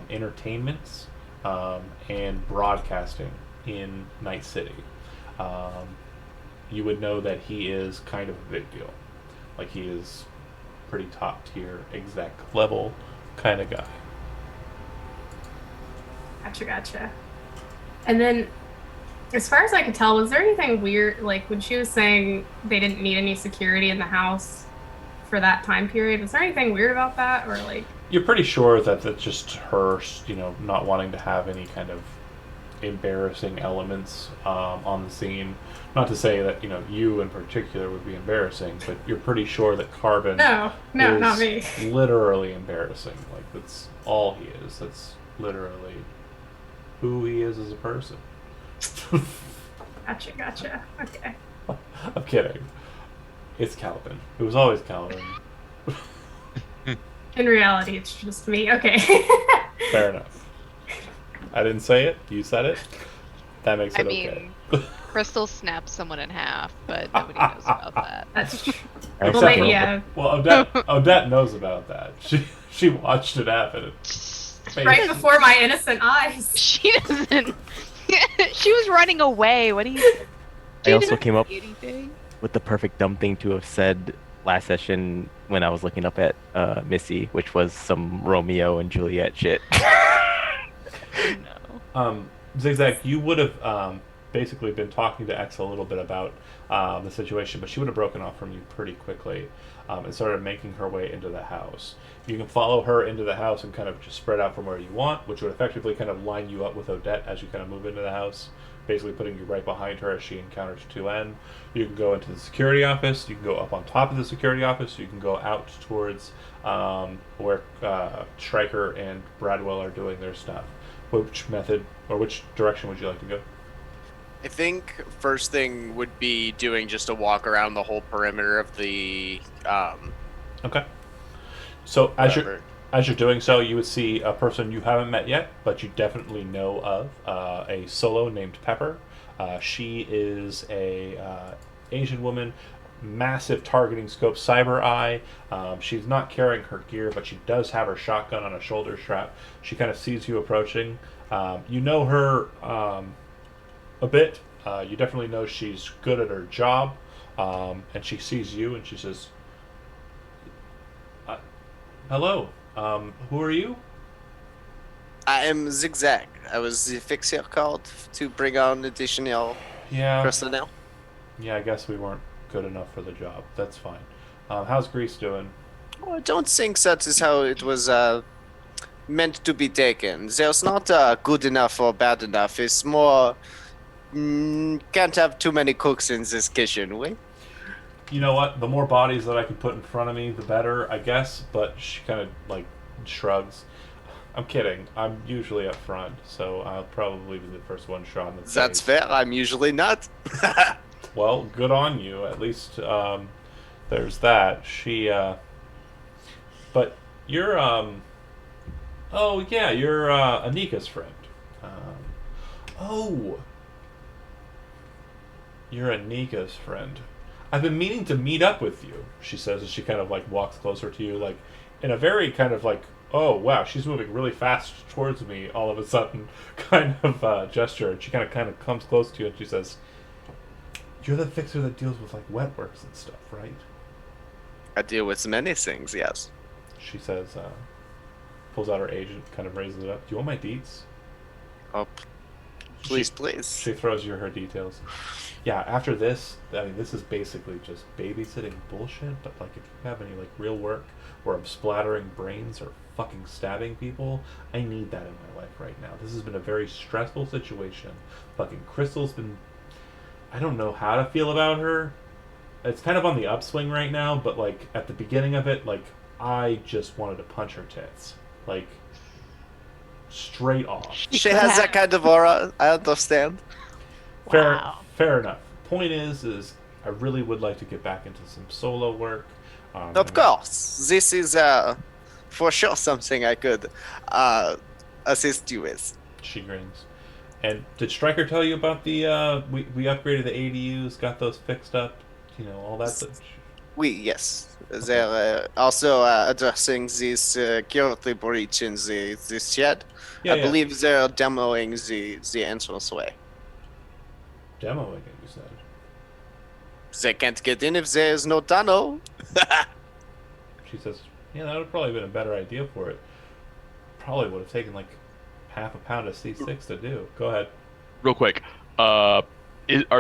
entertainments and broadcasting in Night City. You would know that he is kind of a big deal. Like, he is pretty top tier, exec level kind of guy. Gotcha. And then, as far as I could tell, was there anything weird, like when she was saying they didn't need any security in the house for that time period? Was there anything weird about that, or like? You're pretty sure that that's just her, not wanting to have any kind of embarrassing elements on the scene. Not to say that you in particular would be embarrassing, but you're pretty sure that Carbon No, is not me. literally embarrassing. Like, that's all he is. That's literally who he is as a person. Gotcha. Okay. I'm kidding. It's Calvin. It was always Calvin. In reality, it's just me. Okay. Fair enough. I didn't say it. You said it. That makes I it okay. mean, Crystal snaps someone in half, but nobody knows about that. That's true. Except Well, for- yeah. Well, Odette knows about that. She watched it happen. Right before my innocent eyes. She doesn't. She was running away. What do you? I also came up Anything? with the perfect dumb thing to have said last session when I was looking up at Missy, which was some Romeo and Juliet shit. No. Zigzag, you would have basically been talking to X a little bit about the situation, but she would have broken off from you pretty quickly and started making her way into the house. You can follow her into the house and kind of just spread out from where you want, which would effectively kind of line you up with Odette as you kind of move into the house, basically putting you right behind her as she encounters 2N. You can go into the security office, you can go up on top of the security office, you can go out towards where Stryker and Bradwell are doing their stuff. Which method or which direction would you like to go? I think first thing would be doing just a walk around the whole perimeter of the Okay. So whatever. as you're doing so, you would see a person you haven't met yet, but you definitely know of, a solo named Pepper. She is a Asian woman, massive targeting scope, cyber eye. She's not carrying her gear, but she does have her shotgun on a shoulder strap. She kind of sees you approaching. You know her a bit. You definitely know she's good at her job, and she sees you and she says, "Hello. Who are you?" I am Zigzag. I was the fixer called to bring on additional Yeah. personnel. Yeah, I guess we weren't good enough for the job. That's fine. How's Greece doing? Oh, I don't think that is how it was meant to be taken. There's not good enough or bad enough. It's more can't have too many cooks in this kitchen, we? You know what? The more bodies that I can put in front of me, the better, I guess. But she kind of like shrugs. I'm kidding. I'm usually up front, so I'll probably be the first one shot in the face. That's fair. I'm usually not. Well, good on you. At least there's that. But you're oh yeah, you're Anika's friend. Oh, you're Anika's friend. I've been meaning to meet up with you, she says as she kind of like walks closer to you, like in a very kind of like, oh wow, she's moving really fast towards me all of a sudden kind of gesture. And she kind of comes close to you and she says, "You're the fixer that deals with like wet works and stuff, right?" I deal with many things, yes. She says, pulls out her agent, kind of raises it up. "Do you want my deets?" Oh, please, please. She throws you her details. Yeah, after this, I mean, this is basically just babysitting bullshit, but like if you have any like real work where I'm splattering brains or fucking stabbing people, I need that in my life right now. This has been a very stressful situation. Fucking Crystal's been, I don't know how to feel about her. It's kind of on the upswing right now, but like at the beginning of it, like I just wanted to punch her tits. Like straight off. She has that kind of aura. I understand. Fair enough. Point is I really would like to get back into some solo work. Of course, this is for sure something I could assist you with. She grins. And did Stryker tell you about the we upgraded the ADUs, got those fixed up, you know, all that stuff? Yes. They're also addressing this security breach in the shed. Yeah, I believe they're demoing the entranceway. Demoing it, you said. They can't get in if there is no tunnel. She says, "Yeah, that would have probably been a better idea for it. Probably would have taken like half a pound of C6 to do." Go ahead. Real quick, are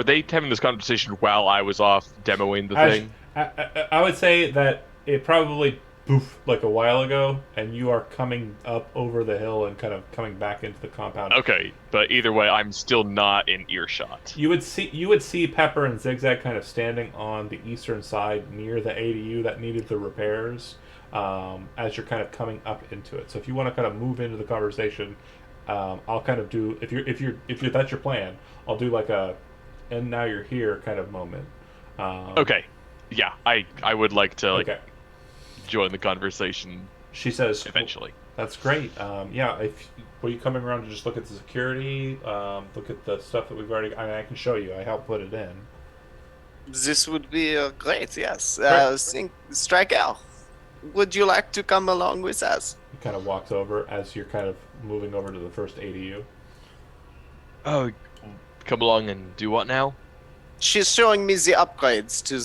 they having this conversation while I was off demoing the thing? I would say that it probably poof like a while ago, and you are coming up over the hill and kind of coming back into the compound. Okay, but either way, I'm still not in earshot. You would see Pepper and Zigzag kind of standing on the eastern side near the ADU that needed the repairs, as you're kind of coming up into it. So if you want to kind of move into the conversation, I'll kind of do if that's your plan. I'll do like a "and now you're here" kind of moment. Okay, yeah, I would like to Okay. join the conversation She says, eventually. "That's great. Yeah, if were you coming around to just look at the security, look at the stuff that we've already? I mean, I can show you. I helped put it in. This would be great, yes. Great. Striker, would you like to come along with us? He kind of walks over as you're kind of moving over to the first ADU. Oh, come along and do what now? She's showing me the upgrades to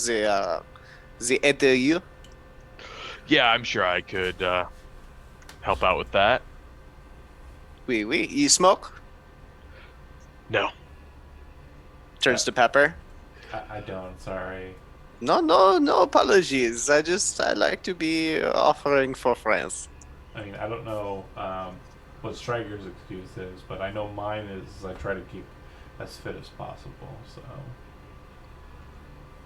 the ADU. Yeah, I'm sure I could help out with that. Oui. You smoke? No. Turns to Pepper. I don't. Sorry. No apologies. I like to be offering for friends. I mean, I don't know what Striker's excuse is, but I know mine is I try to keep as fit as possible. So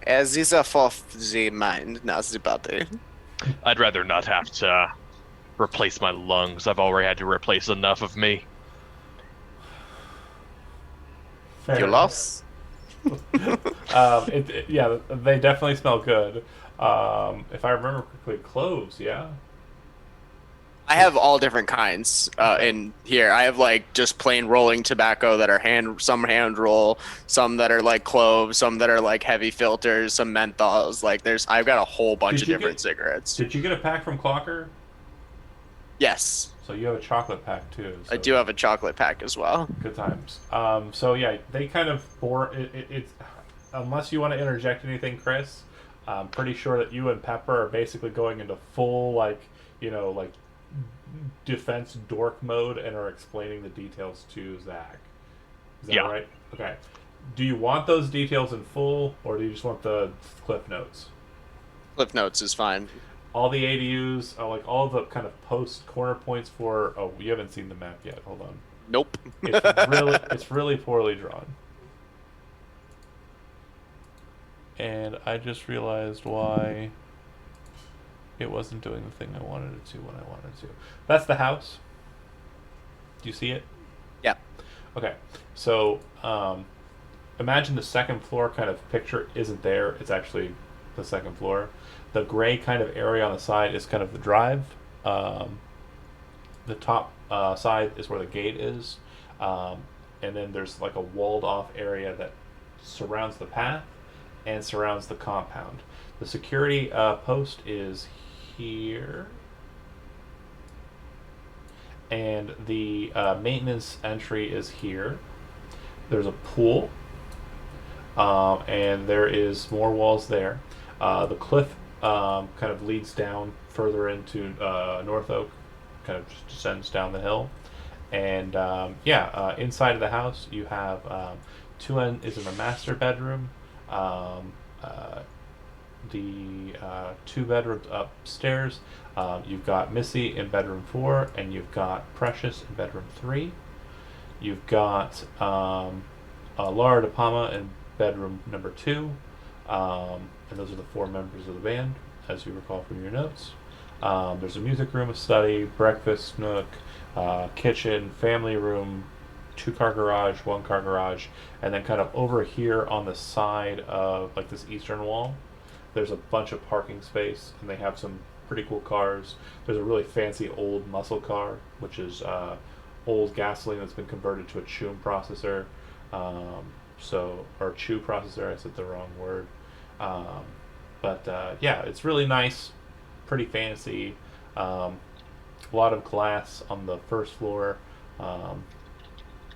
As these are for the mind, not the body. I'd rather not have to replace my lungs. I've already had to replace enough of me. fair. You lost? Yeah, they definitely smell good. If I remember correctly, cloves. Yeah. I have all different kinds in here. I have like just plain rolling tobacco that are some hand roll, some that are like cloves, some that are like heavy filters, some menthols. Like I've got a whole bunch of different cigarettes. Did you get a pack from Clocker? Yes, So you have a chocolate pack too. I So do have a chocolate pack as well. good times. So yeah, they kind of bore it's unless you want to interject anything, Chris. I'm pretty sure that you and Pepper are basically going into full like defense dork mode and are explaining the details to Zach. Is that Yeah. right? Okay. Do you want those details in full, or do you just want the cliff notes? Cliff Notes is fine. All the ADUs, like all the kind of post corner points for. Oh, you haven't seen the map yet. Hold on. Nope. It's really poorly drawn. And I just realized why it wasn't doing the thing I wanted it to when I wanted it to. That's the house. Do you see it? Yeah. Okay. So imagine the second floor kind of picture isn't there. It's actually the second floor. The gray kind of area on the side is kind of the drive. The top side is where the gate is. And then there's like a walled off area that surrounds the path and surrounds the compound. The security post is here. And the maintenance entry is here. There's a pool. And there is more walls there. The cliff kind of leads down further into North Oak, kind of just descends down the hill. And inside of the house you have Tuen is in the master bedroom. The two bedrooms upstairs. You've got Missy in bedroom 4, and you've got Precious in bedroom 3. You've got Laura De Palma in bedroom number 2. And those are the 4 members of the band, as you recall from your notes. There's a music room, a study, breakfast nook, kitchen, family room, 2-car garage, 1-car garage, and then kind of over here on the side of like this eastern wall, there's a bunch of parking space, and they have some pretty cool cars. There's a really fancy old muscle car, which is old gasoline that's been converted to a Chum processor. Or Chew processor, I said the wrong word. It's really nice, pretty fancy. A lot of glass on the first floor,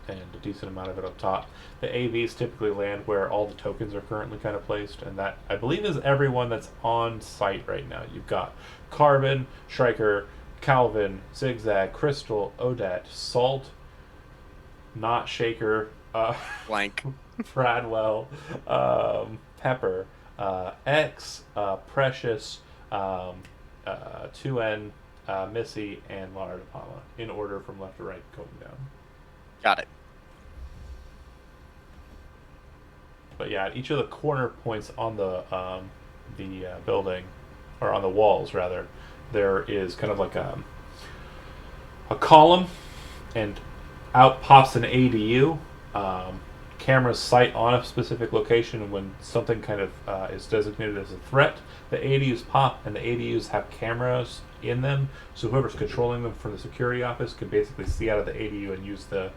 and a decent amount of it up top. The AVs typically land where all the tokens are currently kind of placed, and that, I believe, is everyone that's on site right now. You've got Carbon, Striker, Calvin, Zigzag, Crystal, Odette, Salt, Not Shaker, Blank. Bradwell, Pepper, X, Precious, 2N, Missy, and Laura De Palma, in order from left to right going down. Got it. But yeah, at each of the corner points on the building, or on the walls rather, there is kind of like a column, and out pops an ADU. Cameras sight on a specific location, and when something kind of is designated as a threat, the ADUs pop, and the ADUs have cameras in them. So whoever's controlling them from the security office can basically see out of the ADU and use the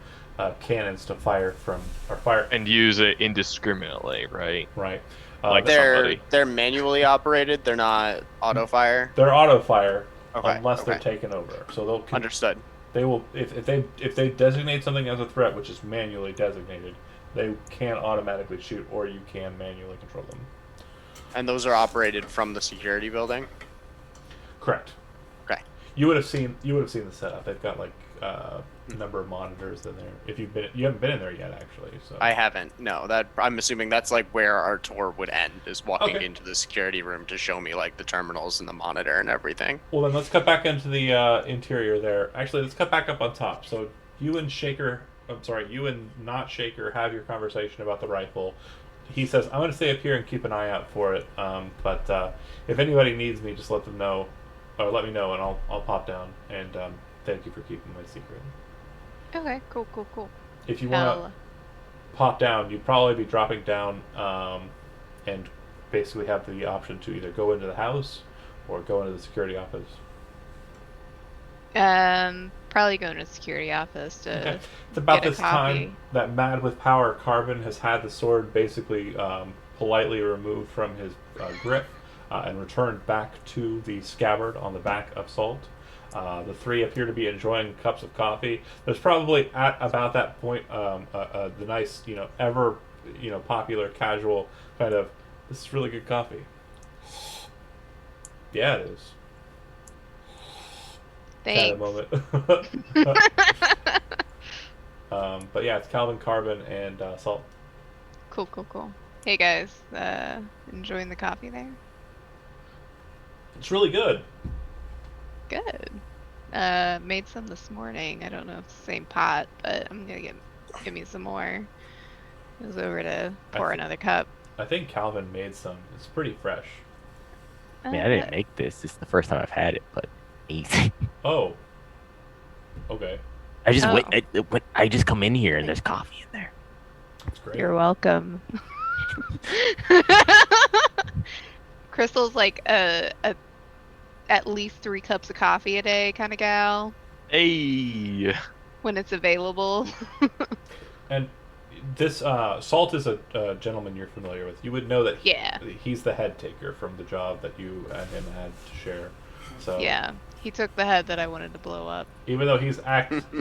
cannons to fire from or fire. And use it indiscriminately, right? Right. Like They're somebody. they're manually operated. They're not auto fire. They're auto fire Okay. unless they're Okay. taken over. So they'll Understood. they will if they designate something as a threat, which is manually designated, they can automatically shoot, or you can manually control them. And those are operated from the security building. Correct. Okay. You would have seen the setup. They've got like a number of monitors in there. If you haven't been in there yet, actually. So I haven't. No, that I'm assuming that's like where our tour would end, is walking Okay. into the security room to show me like the terminals and the monitor and everything. Well, then let's cut back into the interior there. Actually, let's cut back up on top. So you and you and not Shaker have your conversation about the rifle. He says, I'm going to stay up here and keep an eye out for it. But if anybody needs me, just let them know, or let me know, and I'll pop down. And thank you for keeping my secret. Okay, cool. If you want to pop down, you'd probably be dropping down and basically have the option to either go into the house or go into the security office. Probably going to the security office to Okay. It's about get a this copy. time that Mad with Power Carbon has had the sword basically politely removed from his grip and returned back to the scabbard on the back of Salt. The three appear to be enjoying cups of coffee. There's probably at about that point the nice, ever, popular casual kind of, this is really good coffee. Yeah, it is. Thanks. Kind of moment. But yeah, it's Calvin Carbon and Salt. Cool. Hey guys, enjoying the coffee there? It's really good. Good. Made some this morning. I don't know if it's the same pot, but I'm gonna give me some more. I was over to pour another cup. I think Calvin made some. It's pretty fresh. I mean, I didn't make this. This is the first time I've had it, but easy. Oh. Okay. I just Oh. I just come in here and there's coffee in there. That's great. You're welcome. Crystal's like at least 3 cups of coffee a day kind of gal Hey. when it's available. And this Salt is a gentleman you're familiar with. You would know that Yeah. he's the head taker from the job that you and him had to share. So Yeah, he took the head that I wanted to blow up. even though he's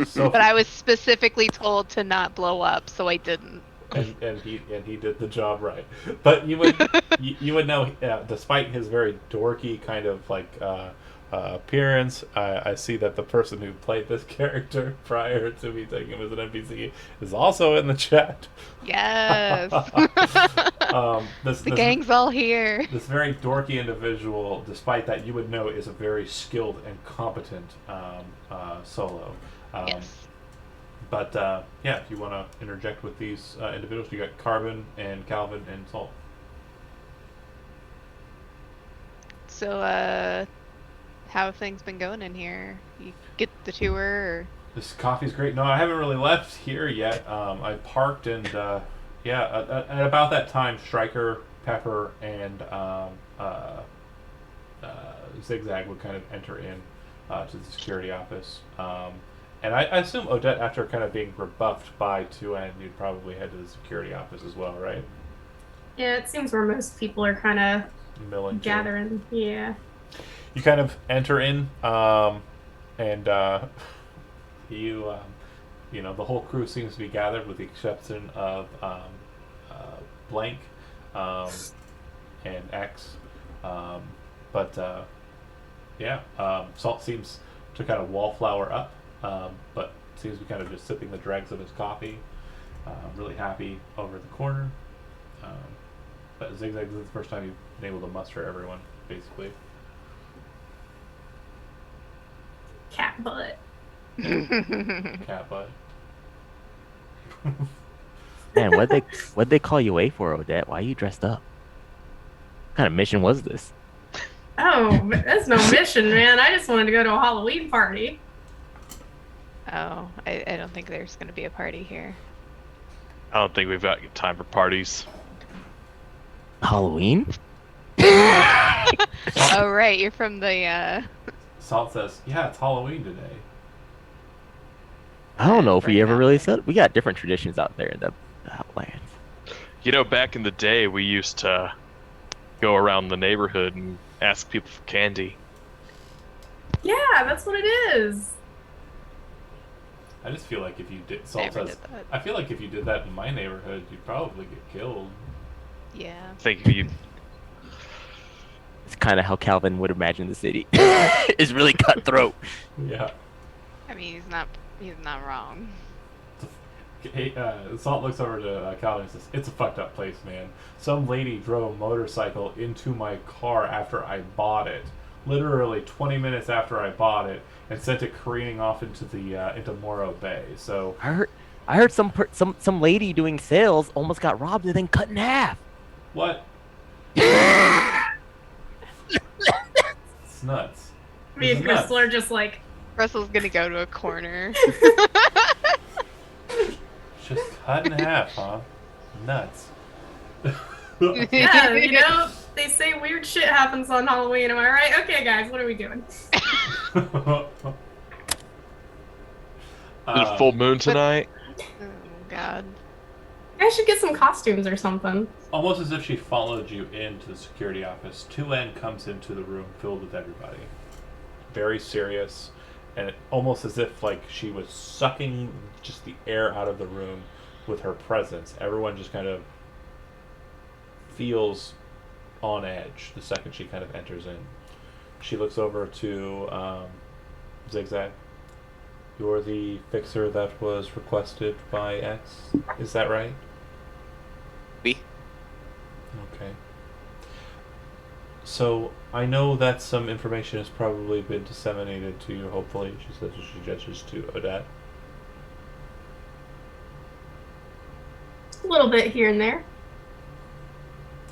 so But I was specifically told to not blow up, so I didn't. and he did the job right. But you would you would know, despite his very dorky kind of like appearance, I see that the person who played this character prior to me taking him as an NPC is also in the chat. Yes. The gang's all here. This very dorky individual, despite that, you would know is a very skilled and competent solo. Yes. But yeah, if you want to interject with these individuals, you got Carbon and Calvin and Salt. So, how have things been going in here? You get the tour, or? This coffee's great. No, I haven't really left here yet. I parked and at about that time, Stryker, Pepper, and Zigzag would kind of enter in to the security office. And I assume Odette, after kind of being rebuffed by 2N, you'd probably head to the security office as well, right? Yeah, it seems where most people are kind of Milling to. gathering. Yeah. You kind of enter in, and the whole crew seems to be gathered with the exception of Blank and X. Salt seems to kind of wallflower up, but seems to be kind of just sipping the dregs of his coffee. Really happy over the corner. But Zigzag, this is the first time you've been able to muster everyone, basically. Cat butt. Cat butt. Man, what'd they call you A for, Odette? Why are you dressed up? What kind of mission was this? Oh, but that's no mission, man. I just wanted to go to a Halloween party. Oh, I don't think there's going to be a party here. I don't think we've got time for parties. Halloween? Oh, right. You're from the Salt says, "Yeah, it's Halloween today." I don't know if Bring we ever that really thing. said we got different traditions out there in the Outlands. Back in the day, we used to go around the neighborhood and ask people for candy. Yeah, that's what it is. I just feel like if you did, Salt Never says, did that. I feel like if you did that in my neighborhood, you'd probably get killed. Yeah. I think if you It's kind of how Calvin would imagine the city. It's really cutthroat. Yeah. I mean, he's not wrong. Hey, Salt looks over to Calvin and says, "It's a fucked up place, man. Some lady drove a motorcycle into my car after I bought it, literally 20 minutes after I bought it, and sent it careening off into the into Morro Bay. So I heard some lady doing sales almost got robbed and then cut in half. what? It's nuts. Me This and is nuts. Crystal are just like, Russell's gonna go to a corner. Just cut in half, huh? Nuts. yeah, they say weird shit happens on Halloween. Am I right? Okay, guys, what are we doing? There's a full moon tonight. Oh God. I should get some costumes or something. Almost as if she followed you into the security office, 2N comes into the room filled with everybody. Very serious, and almost as if like she was sucking just the air out of the room with her presence. Everyone just kind of feels on edge the second she kind of enters in. She looks over to Zigzag. You're the fixer that was requested by X, is that right? B. Okay. So, I know that some information has probably been disseminated to you, hopefully. She says she gestures to Odette. A little bit here and there.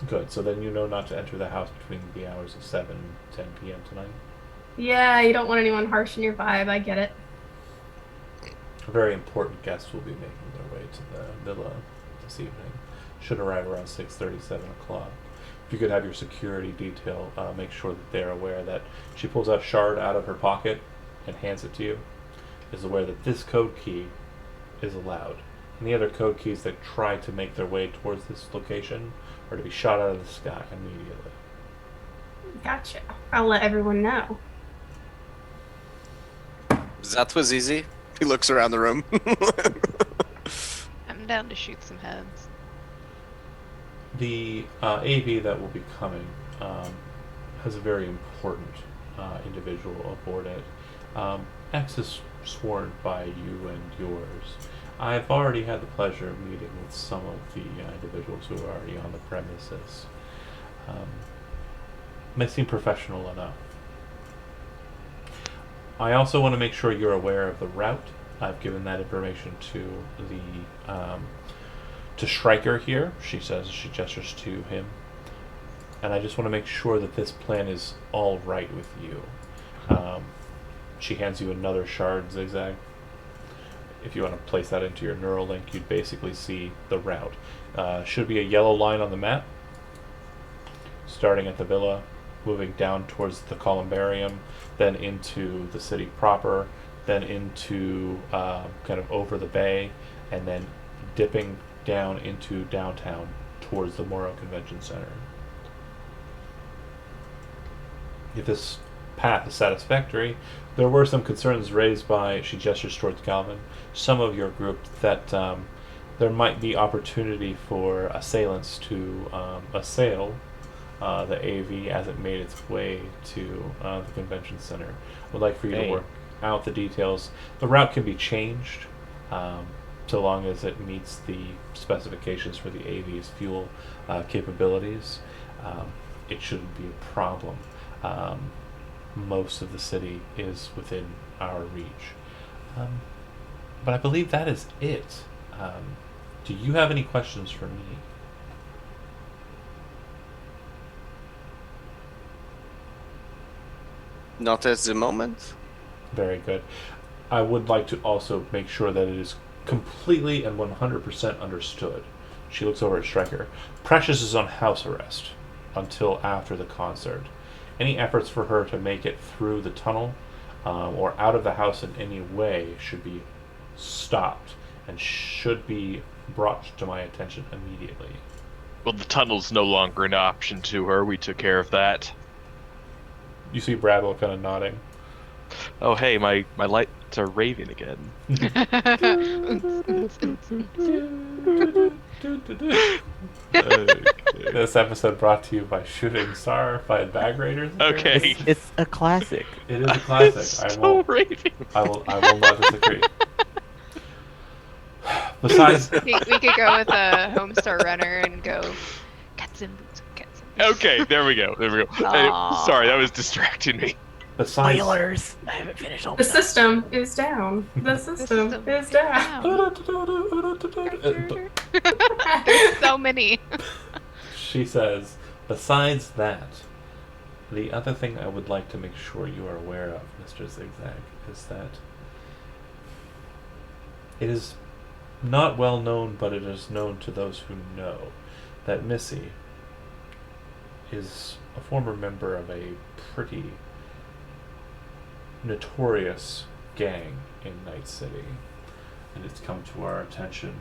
Good, so then you know not to enter the house between the hours of 7 and 10 p.m. tonight. Yeah, you don't want anyone harsh in your vibe. I get it. Very important guests will be making their way to the villa this evening. Should arrive around 6:30, 7 o'clock. If you could have your security detail make sure that they're aware that she pulls a shard out of her pocket and hands it to you, is aware that this code key is allowed. Any other code keys that try to make their way towards this location are to be shot out of the sky immediately. Gotcha. I'll let everyone know. That was easy. He looks around the room. I'm down to shoot some heads. The AV that will be coming has a very important individual aboard it. X is sworn by you and yours. I've already had the pleasure of meeting with some of the individuals who are already on the premises. They seem professional enough. I also want to make sure you're aware of the route. I've given that information to the to Stryker here. She says, she gestures to him, and I just want to make sure that this plan is all right with you. She hands you another shard, Zigzag. If you want to place that into your neural link, you'd basically see the route. Should be a yellow line on the map, starting at the villa, moving down towards the columbarium, then into the city proper, then into kind of over the bay, and then dipping down into downtown towards the Morro Convention Center. If this path is satisfactory, there were some concerns raised by, she gestures towards Calvin, some of your group that there might be opportunity for assailants to assail the AV as it made its way to the convention center. I would like for you to work out the details. The route can be changed so long as it meets the specifications for the AV's fuel capabilities. It shouldn't be a problem. Most of the city is within our reach. But I believe that is it. Do you have any questions for me? Not at the moment. Very good. I would like to also make sure that it is completely and 100% understood. She looks over at Stryker. Precious is on house arrest until after the concert. Any efforts for her to make it through the tunnel or out of the house in any way should be stopped and should be brought to my attention immediately. Well, the tunnel's no longer an option to her. We took care of that. You see Bradwell kind of nodding. Oh, hey, my lights are raving again. Okay. This episode brought to you by Shooting Star by Bag Raiders. Okay. It's a classic. It is a classic. It's I still will. raving. I will not disagree. Besides, We could go with a Homestar Runner and go cats and boots, cats and boots. Okay, there we go. Hey, Aw. sorry, that was distracting me. besides, Spoilers. I haven't finished all The system is down. The system system is down. There's so many. she says, besides that, the other thing I would like to make sure you are aware of, Mr. Zigzag, is that it is not well known, but it is known to those who know, that Missy is a former member of a pretty notorious gang in Night City. And it's come to our attention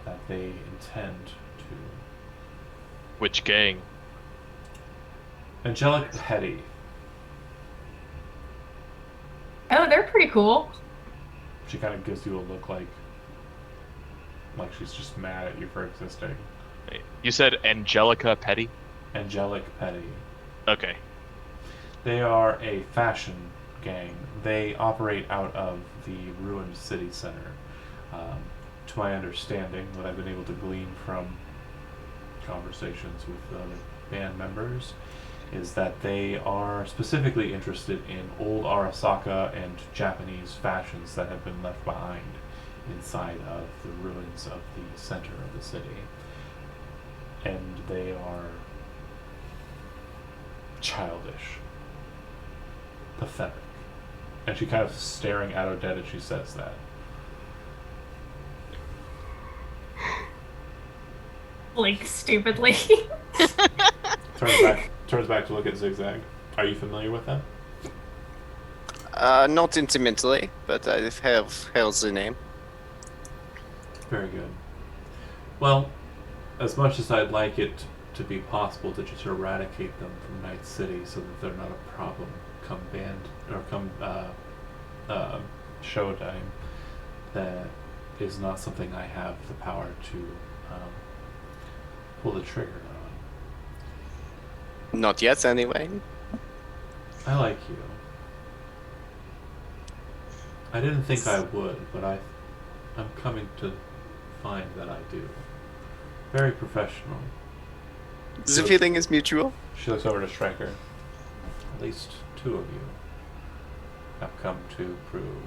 that they intend to... Which gang? Angelic Petty. Oh, they're pretty cool. She kind of gives you a look like she's just mad at you for existing. You said Angelica Petty? Angelic Petty. Okay. They are a fashion gang. They operate out of the ruined city center. To my understanding, what I've been able to glean from conversations with the other band members is that they are specifically interested in old Arasaka and Japanese fashions that have been left behind inside of the ruins of the center of the city. And they are childish, pathetic. And she kind of staring at Odette as she says that. Like, stupidly. Turns back to look at Zigzag. Are you familiar with them? Not intimately, but I have heard the name. Very good. Well, as much as I'd like it to be possible to just eradicate them from Night City so that they're not a problem come band or come showtime, that is not something I have the power to pull the trigger on. Not yet, anyway. I like you. I didn't think I would, but I'm coming to find that I do. Very professional. The feeling is mutual. She looks over to Stryker. At least two of you have come to prove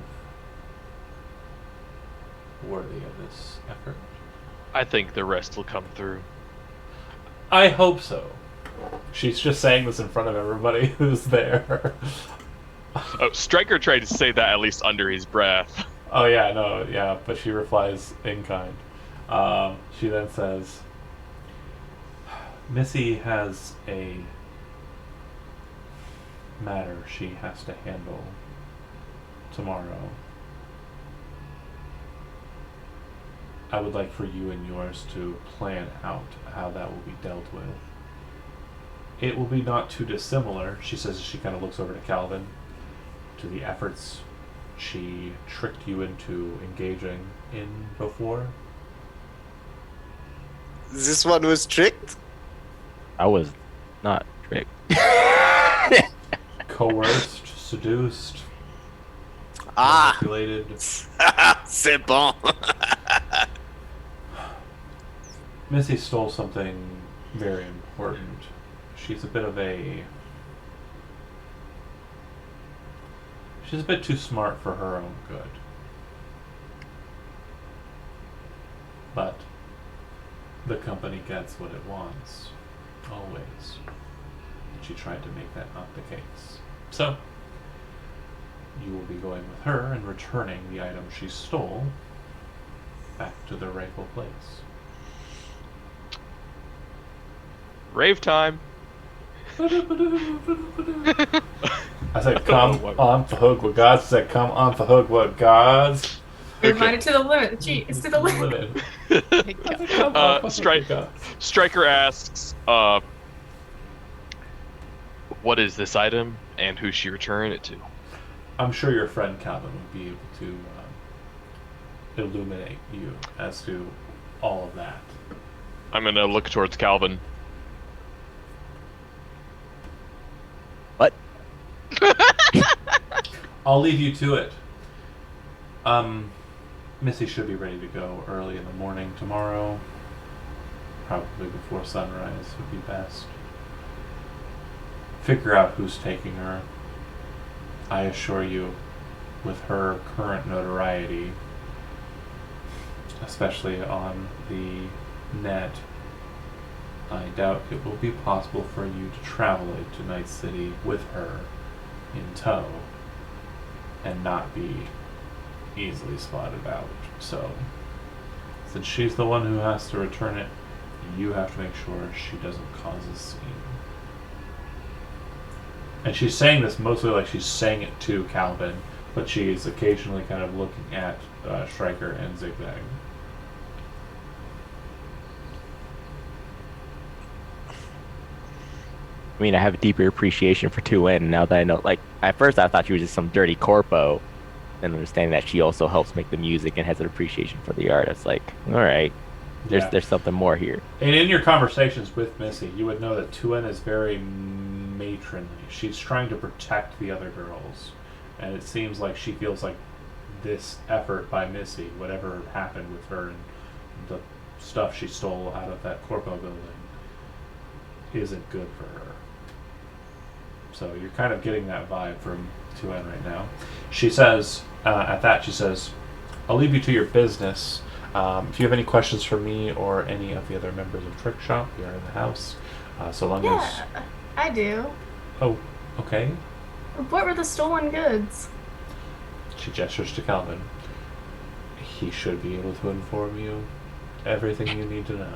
worthy of this effort. I think the rest will come through. I hope so. She's just saying this in front of everybody who's there. Oh, Stryker tried to say that at least under his breath. Oh yeah, no, yeah, but she replies in kind. She then says, Missy has a matter she has to handle tomorrow. I would like for you and yours to plan out how that will be dealt with. It will be not too dissimilar, she says as she kind of looks over to Calvin, to the efforts she tricked you into engaging in before. This one was tricked? I was not tricked. Coerced, seduced, Ah, manipulated. c'est bon. Missy stole something very important. She's a bit of a... She's a bit too smart for her own good. But the company gets what it wants. Always. And she tried to make that not the case. So, you will be going with her and returning the item she stole back to the rightful place. Rave time. I said, come on for hook with gods. I said, come on for hook with gods. Everybody to the limit. Gee, it's to the limit. I said, come on for hook with gods. Striker asks, what is this item and who's she returning it to? I'm sure your friend Calvin would be able to illuminate you as to all of that. I'm gonna look towards Calvin. What? I'll leave you to it. Missy should be ready to go early in the morning tomorrow. Probably before sunrise would be best. Figure out who's taking her. I assure you, with her current notoriety, especially on the net, I doubt it will be possible for you to travel it to Night City with her in tow and not be easily spotted out. So, since she's the one who has to return it, you have to make sure she doesn't cause a scene. And she's saying this mostly like she's saying it to Calvin, but she is occasionally kind of looking at Striker and Zigzag. I mean, I have a deeper appreciation for 2N now that I know. Like, at first I thought she was just some dirty corpo, and understanding that she also helps make the music and has an appreciation for the art. It's like, all right, there's something more here. And in your conversations with Missy, you would know that 2N is very matronly. She's trying to protect the other girls, and it seems like she feels like this effort by Missy, whatever happened with her and the stuff she stole out of that corpo building, isn't good for her. So you're kind of getting that vibe from 2N right now. She says, at that, she says, I'll leave you to your business. If you have any questions for me or any of the other members of Trick Shop, we are in the house. So long as... Yeah, I do. Oh, okay. What were the stolen goods? She gestures to Calvin. He should be able to inform you everything you need to know.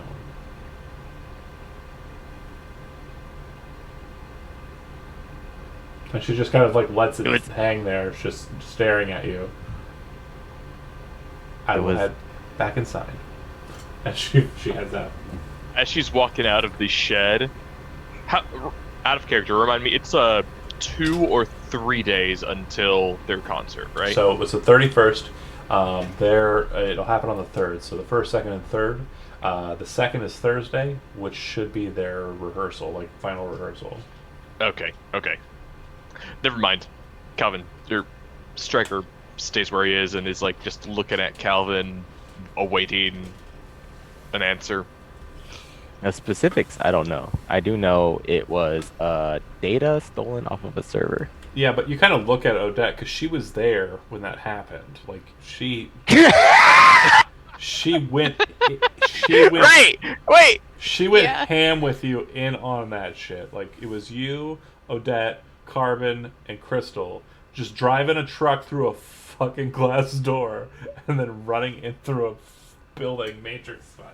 And she just kind of like lets it hang there, just staring at you. I will head back inside. And she heads out. As she's walking out of the shed, out of character, remind me, it's 2 or 3 days until their concert, right? So it was the 31st. It'll happen on the 3rd. So the 1st, 2nd, and 3rd. The 2nd is Thursday, which should be their rehearsal, like final rehearsal. Okay. Never mind. Calvin, your Striker stays where he is and is like just looking at Calvin, awaiting an answer. The specifics, I don't know. I do know it was data stolen off of a server. Yeah, but you kind of look at Odette because she was there when that happened. Like she went. Right. Wait. She went ham with you in on that shit. Like it was you, Odette, Carbon, and Crystal just driving a truck through a fucking glass door and then running in through a building, Matrix style.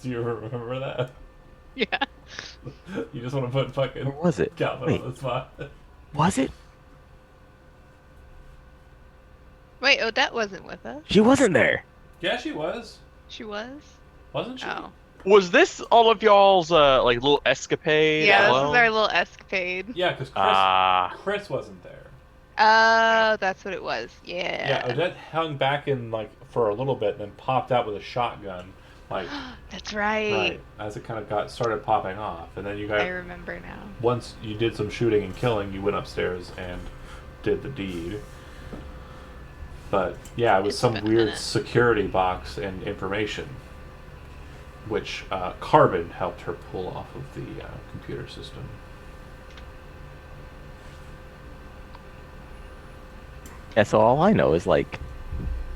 Do you remember that? Yeah. You just want to put fucking... Or was it? Calvin on the spot. Was it? Wait, Odette wasn't with us. She wasn't there. Yeah, she was. She was? Wasn't she? Oh. Was this all of y'all's like little escapade? Yeah, as this well? is our little escapade. Yeah, because Chris wasn't there. Oh, that's what it was. Yeah. Yeah, Odette hung back in like for a little bit and then popped out with a shotgun. Like That's right. as it kind of started popping off, and then you guys. I remember now. Once you did some shooting and killing, you went upstairs and did the deed. But yeah, it was some weird security box and information, which Carbon helped her pull off of the computer system. Yeah, so all I know is like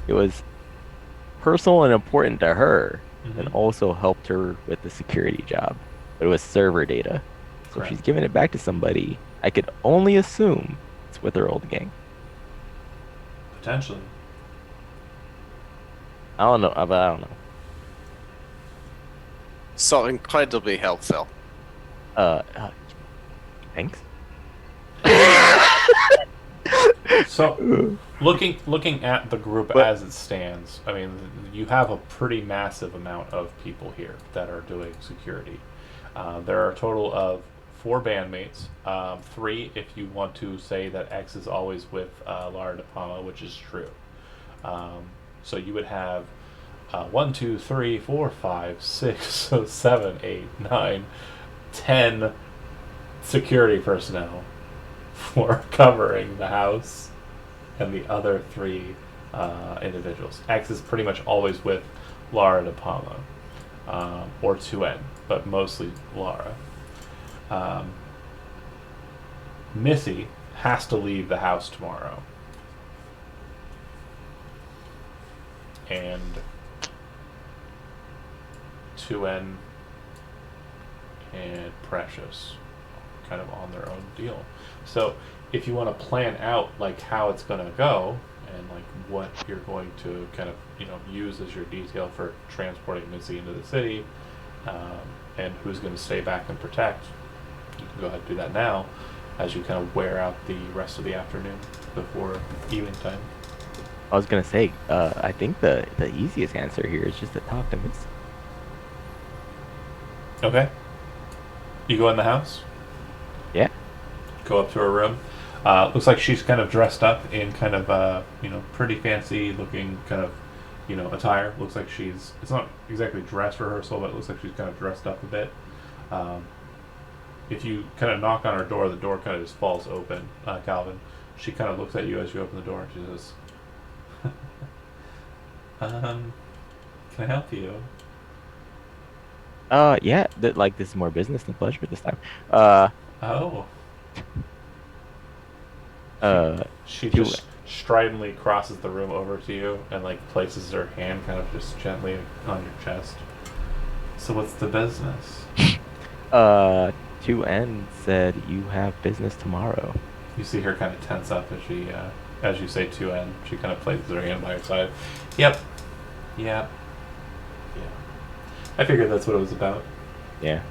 it was personal and important to her, and also helped her with the security job. But it was server data, so Correct. if she's giving it back to somebody, I could only assume it's with her old gang. Potentially. I don't know, but I don't know. So incredibly helpful. Uh, uh thanks. So, looking at the group But as it stands, I mean, you have a pretty massive amount of people here that are doing security. There are a total of 4 bandmates, 3 if you want to say that X is always with Lara De Palma, which is true. So you would have 1, 2, 3, 4, 5, 6, so 7, 8, 9, 10 security personnel for covering the house, and the other 3 individuals. X is pretty much always with Lara De Palma, or 2N, but mostly Lara. Missy has to leave the house tomorrow. And 2N and Precious kind of on their own deal. So if you want to plan out like how it's going to go and like what you're going to kind of use as your detail for transporting Missy into the city, and who's going to stay back and protect, you can go ahead and do that now as you kind of wear out the rest of the afternoon before evening time. I was gonna say, I think the easiest answer here is just to talk to Miss. Okay. You go in the house. Yeah. Go up to her room. Looks like she's kind of dressed up in kind of pretty fancy looking kind of attire. Looks like it's not exactly dress rehearsal, but it looks like she's kind of dressed up a bit. If you kind of knock on her door, the door kind of just falls open. Calvin, she kind of looks at you as you open the door and she says, can I help you? Yeah, like this is more business than pleasure this time. Oh. She do just stridently crosses the room over to you and like places her hand kind of just gently on your chest. So what's the business? 2N said you have business tomorrow. You see her kind of tense up as she, as you say 2N, she kind of places her hand by her side. Yep. Yeah. I figured that's what it was about. Yeah.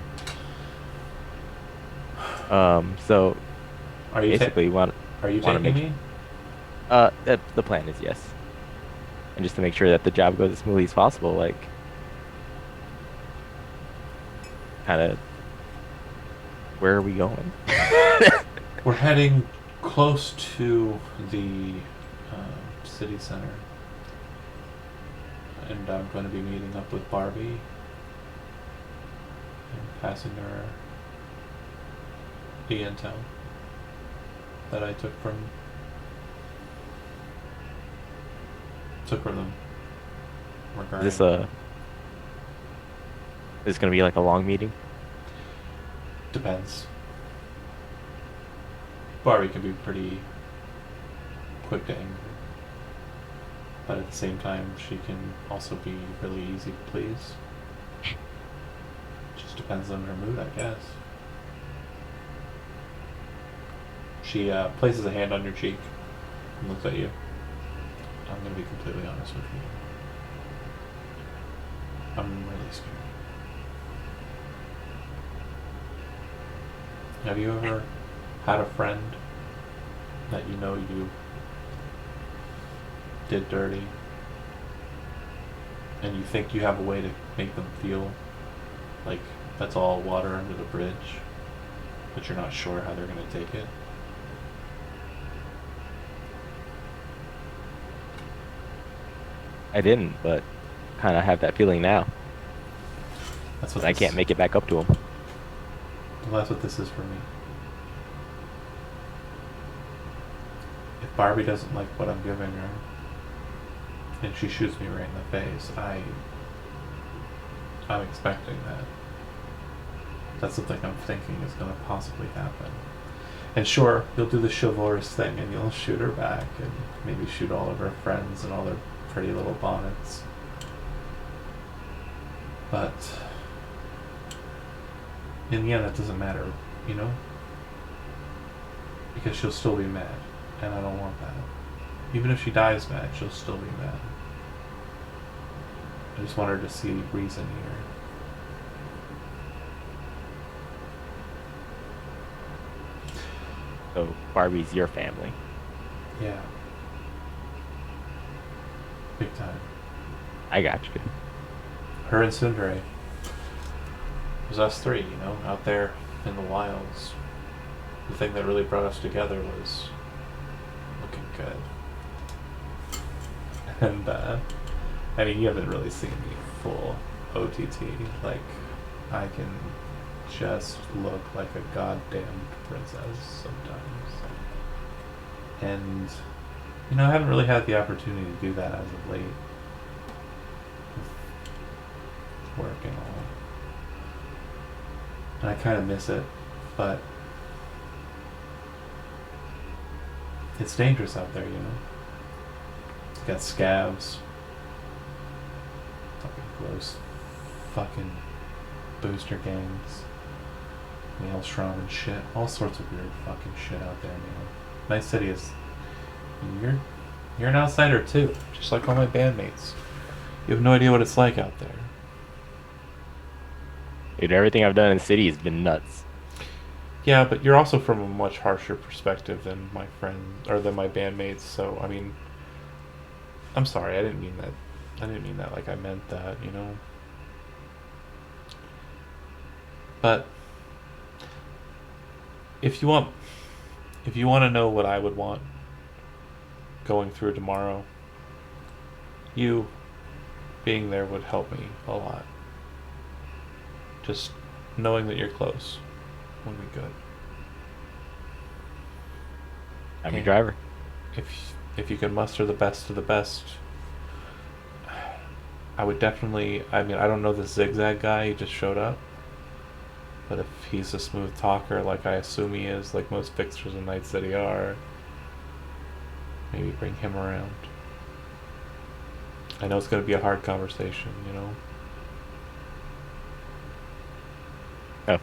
So Are you basically are you wanna taking make- me? the plan is yes. And just to make sure that the job goes as smoothly as possible, like kind of where are we going? We're heading close to the city center, and I'm going to be meeting up with Barbie and passing her the intel that I took from them. Regarding Is this gonna be like a long meeting? depends. Barbie can be pretty quick to anger, but at the same time, she can also be really easy to please. Just depends on her mood, I guess. She places a hand on your cheek and looks at you. I'm going to be completely honest with you. I'm really scared. Have you ever had a friend that you did dirty, and you think you have a way to make them feel like that's all water under the bridge, but you're not sure how they're going to take it? I didn't, but kind of have that feeling now. That's what I can't make it back up to him. Well, that's what this is for me. If Barbie doesn't like what I'm giving her, and she shoots me right in the face, I'm expecting that. That's something I'm thinking is going to possibly happen. And sure, you'll do the chivalrous thing and you'll shoot her back and maybe shoot all of her friends and all their pretty little bonnets. But in the end, that doesn't matter, Because she'll still be mad, and I don't want that. Even if she dies mad, she'll still be mad. I just want her to see reason here. So Barbie's your family. Yeah. Big time. I got you. Her and Sundere. It was us three, out there in the wilds. The thing that really brought us together was looking good. And, I mean, you haven't really seen me full OTT. Like, I can just look like a goddamn princess sometimes. And, I haven't really had the opportunity to do that as of late. With work and all. And I kind of miss it, but it's dangerous out there, You got scabs. Fucking gross. Fucking booster gangs. Maelstrom and shit. All sorts of weird fucking shit out there, man. Night City is... You're an outsider too, just like all my bandmates. You have no idea what it's like out there. Dude, everything I've done in the city has been nuts. Yeah, but you're also from a much harsher perspective than my friends or than my bandmates. So I mean, I'm sorry. I didn't mean that. I didn't mean that like I meant that. But if you want to know what I would want going through tomorrow, you being there would help me a lot. Just knowing that you're close would be good. I'm your driver. If you can muster the best of the best, I would definitely. I mean, I don't know this Zigzag guy. He just showed up. But if he's a smooth talker, like I assume he is, like most fixers in Night City are, maybe bring him around. I know it's going to be a hard conversation,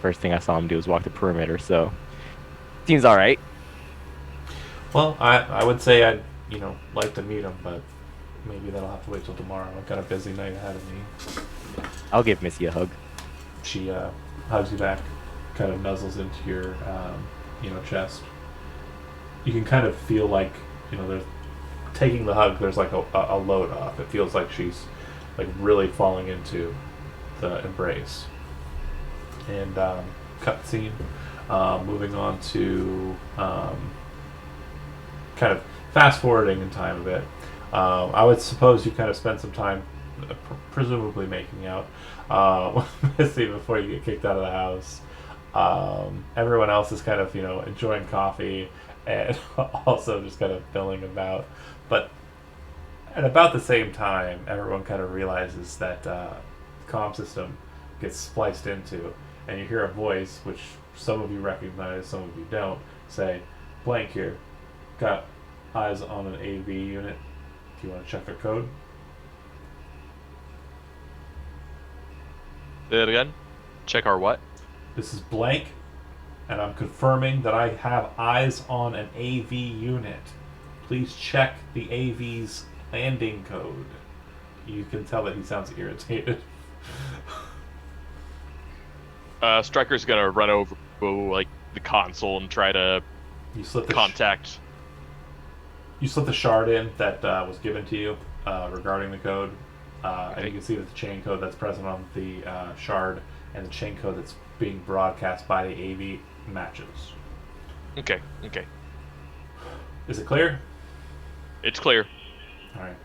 First thing I saw him do was walk the perimeter, so seems all right. Well, I would say I'd, like to meet him, but maybe that'll have to wait till tomorrow. I've got a busy night ahead of me. I'll give Missy a hug. She hugs you back, kind of nuzzles into your, chest. You can kind of feel like, there's taking the hug. There's like a load off. It feels like she's like really falling into the embrace. And cut scene. Moving on to kind of fast forwarding in time a bit. I would suppose you kind of spend some time, presumably making out, with Missy before you get kicked out of the house. Everyone else is kind of enjoying coffee and also just kind of milling about. But at about the same time, everyone kind of realizes that the comm system gets spliced into, and you hear a voice, which some of you recognize, some of you don't, say, "Blank here. Got eyes on an AV unit. Do you want to check their code?" Say that again. Check our what? "This is Blank, and I'm confirming that I have eyes on an AV unit. Please check the AV's landing code." You can tell that he sounds irritated. Striker's gonna run over like the console and try to You slip the contact. You slip the shard in that was given to you regarding the code, and Okay. you can see that the chain code that's present on the shard and the chain code that's being broadcast by the AV matches. Okay. Is it clear? It's clear. All right.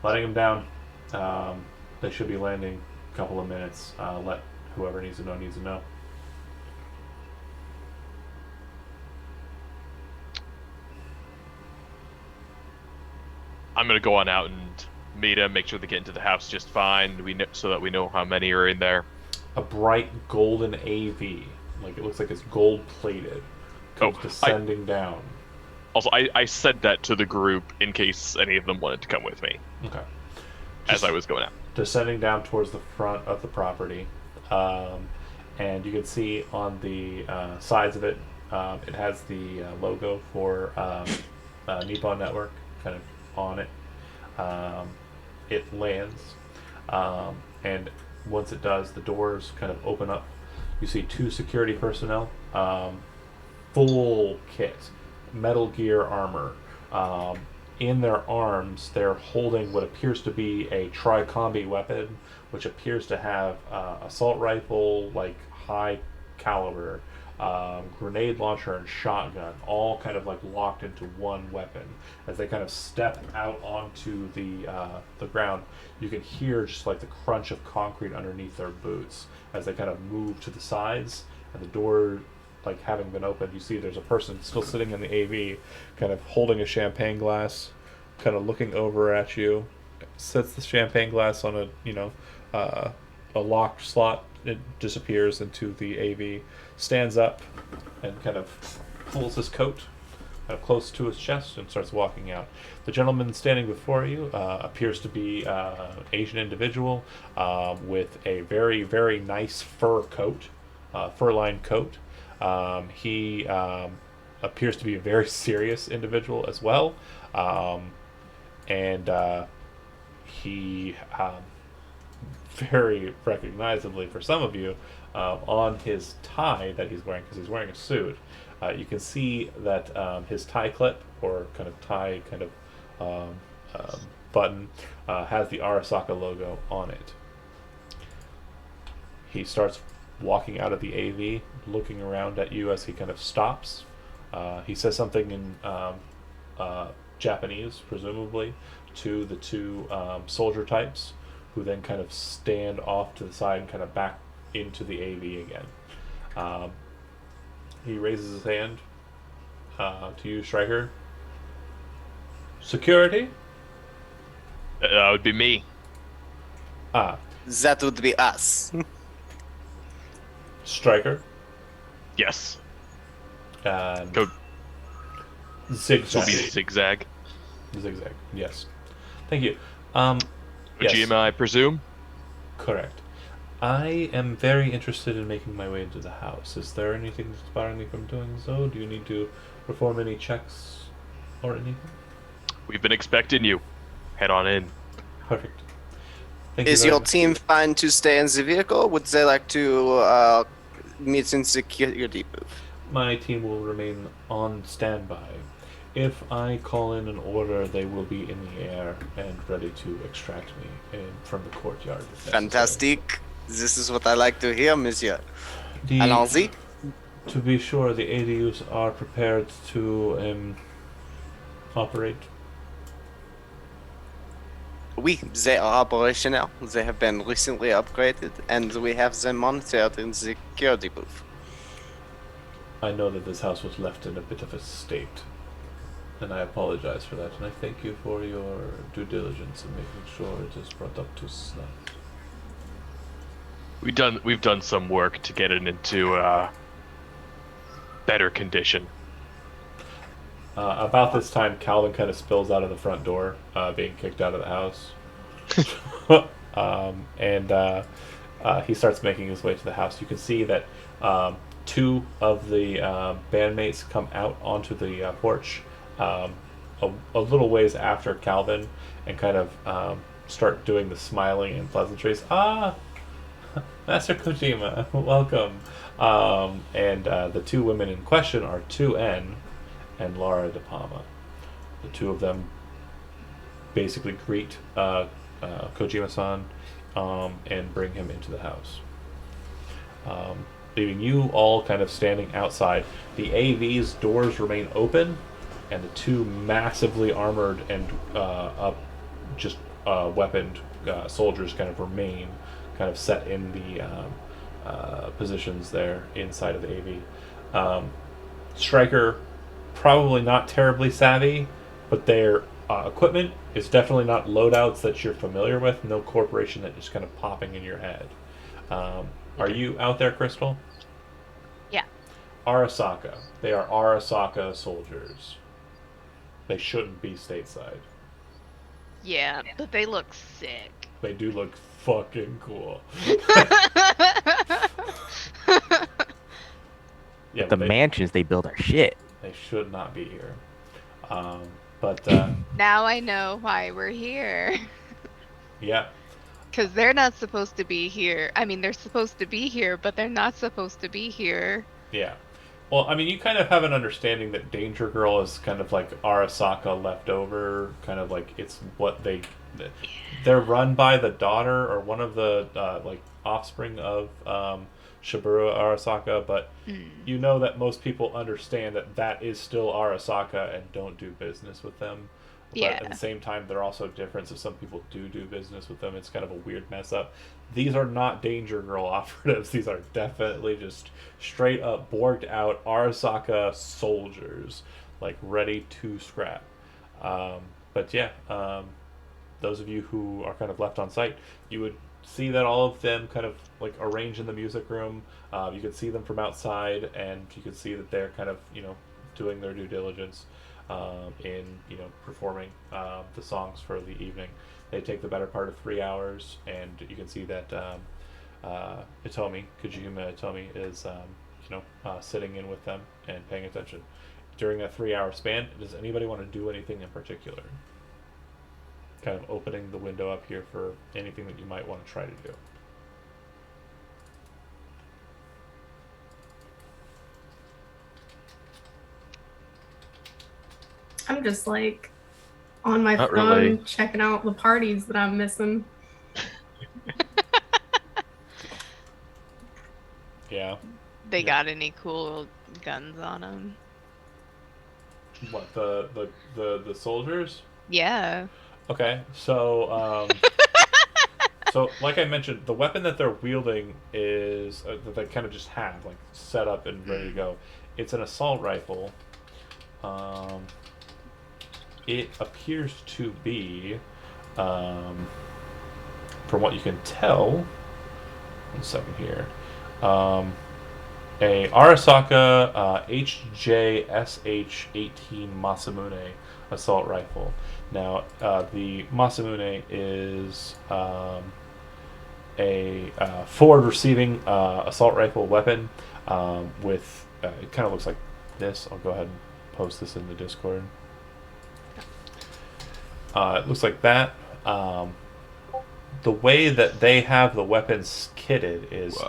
Letting them down. They should be landing a couple of minutes. Let whoever needs to know. I'm gonna go on out and meet him, make sure they get into the house just fine. So that we know how many are in there. A bright golden AV, like it looks like it's gold plated, comes descending down. Also, I said that to the group in case any of them wanted to come with me Okay. as I was going out. Descending down towards the front of the property, and you can see on the sides of it, it has the logo for Nippon Network kind of on it. It lands, and once it does, the doors kind of open up. You see two security personnel, full kit, Metal Gear armor. Um, in their arms, they're holding what appears to be a tri-combi weapon, which appears to have assault rifle, like high caliber, grenade launcher, and shotgun, all kind of like locked into one weapon. As they kind of step out onto the ground, you can hear just like the crunch of concrete underneath their boots as they kind of move to the sides, and the door like having been opened, you see there's a person still sitting in the AV, kind of holding a champagne glass, kind of looking over at you, sets the champagne glass on a locked slot. It disappears into the AV, stands up, and kind of pulls his coat close to his chest and starts walking out. The gentleman standing before you appears to be an Asian individual with a very, very nice fur-lined coat. He appears to be a very serious individual as well. And he, very recognizably for some of you, on his tie that he's wearing, because he's wearing a suit, you can see that his tie clip, or kind of tie kind of button, has the Arasaka logo on it. He starts walking out of the AV, looking around at you as he kind of stops. He says something in Japanese, presumably, to the two soldier types, who then kind of stand off to the side and kind of back into the AV again. He raises his hand to you, Striker. Security? That would be me. That would be us. Striker. Yes. And Go. Zigzag. Will be Zigzag. Zigzag. Yes. Thank you. Yes. Ujima, I presume. Correct. I am very interested in making my way into the house. Is there anything that's barring me from doing so? Do you need to perform any checks or anything? We've been expecting you. Head on in. Perfect. Thank Is you very your much. team fine to stay in the vehicle? Would they like to meet in security booth? My team will remain on standby. If I call in an order, they will be in the air and ready to extract me from the courtyard. if necessary. Fantastic. This is what I like to hear, monsieur. The- Allons-y. To be sure, the ADUs are prepared to operate. Oui, they are operational. They have been recently upgraded, and we have them monitored in the security booth. I know that this house was left in a bit of a state, and I apologize for that, and I thank you for your due diligence in making sure it is brought up to snuff. We've done some work to get it into better condition. About this time, Calvin kind of spills out of the front door, being kicked out of the house. And he starts making his way to the house. You can see that two of the bandmates come out onto the porch a little ways after Calvin and kind of start doing the smiling and pleasantries. Master Kojima, welcome. And the two women in question are 2N and Lara De Palma. The two of them basically greet Kojima-san and bring him into the house. Leaving you all kind of standing outside. The AV's doors remain open, and the two massively armored and weaponed soldiers kind of remain kind of set in the positions there inside of the AV. Striker, probably not terribly savvy, but their equipment is definitely not loadouts that you're familiar with. No corporation that is kind of popping in your head. Are you out there, Crystal? Yeah. Arasaka. They are Arasaka soldiers. They shouldn't be stateside. Yeah, but they look sick. They do look fucking cool. Yeah, The mansions they build are shit. They should not be here. But Now I know why we're here. yeah, Because they're not supposed to be here. I mean, they're supposed to be here, but they're not supposed to be here. yeah. Well, I mean, you kind of have an understanding that Danger Girl is kind of like Arasaka leftover, kind of like it's what they're run by the daughter or one of the like offspring of Shibura Arasaka, but you know that most people understand that that is still Arasaka and don't do business with them. But Yeah. at the same time, they're also different, so some people do business with them. It's kind of a weird mess up. These are not Danger Girl operatives. These are definitely just straight up borged out Arasaka soldiers, like ready to scrap. But yeah, those of you who are kind of left on site, you would see that all of them kind of like arranged in the music room. You could see them from outside, and you could see that they're kind of doing their due diligence in performing the songs for the evening. They take the better part of 3 hours, and you can see that Kojima Itomi is sitting in with them and paying attention. During that 3 hour span, does anybody want to do anything in particular? Kind of opening the window up here for anything that you might want to try to do. I'm just like on my Not phone really. checking out the parties that I'm missing. Yeah. They Yeah. got any cool guns on them? What the soldiers? Yeah. Okay, so so like I mentioned, the weapon that they're wielding is that they kind of just have like set up and ready to go. It's an assault rifle. It appears to be, from what you can tell. 1 second here. A Arasaka HJSH-18 Masamune assault rifle. Now, the Masamune is a forward-receiving assault rifle weapon with it kind of looks like this. I'll go ahead and post this in the Discord. It looks like that. The way that they have the weapons kitted is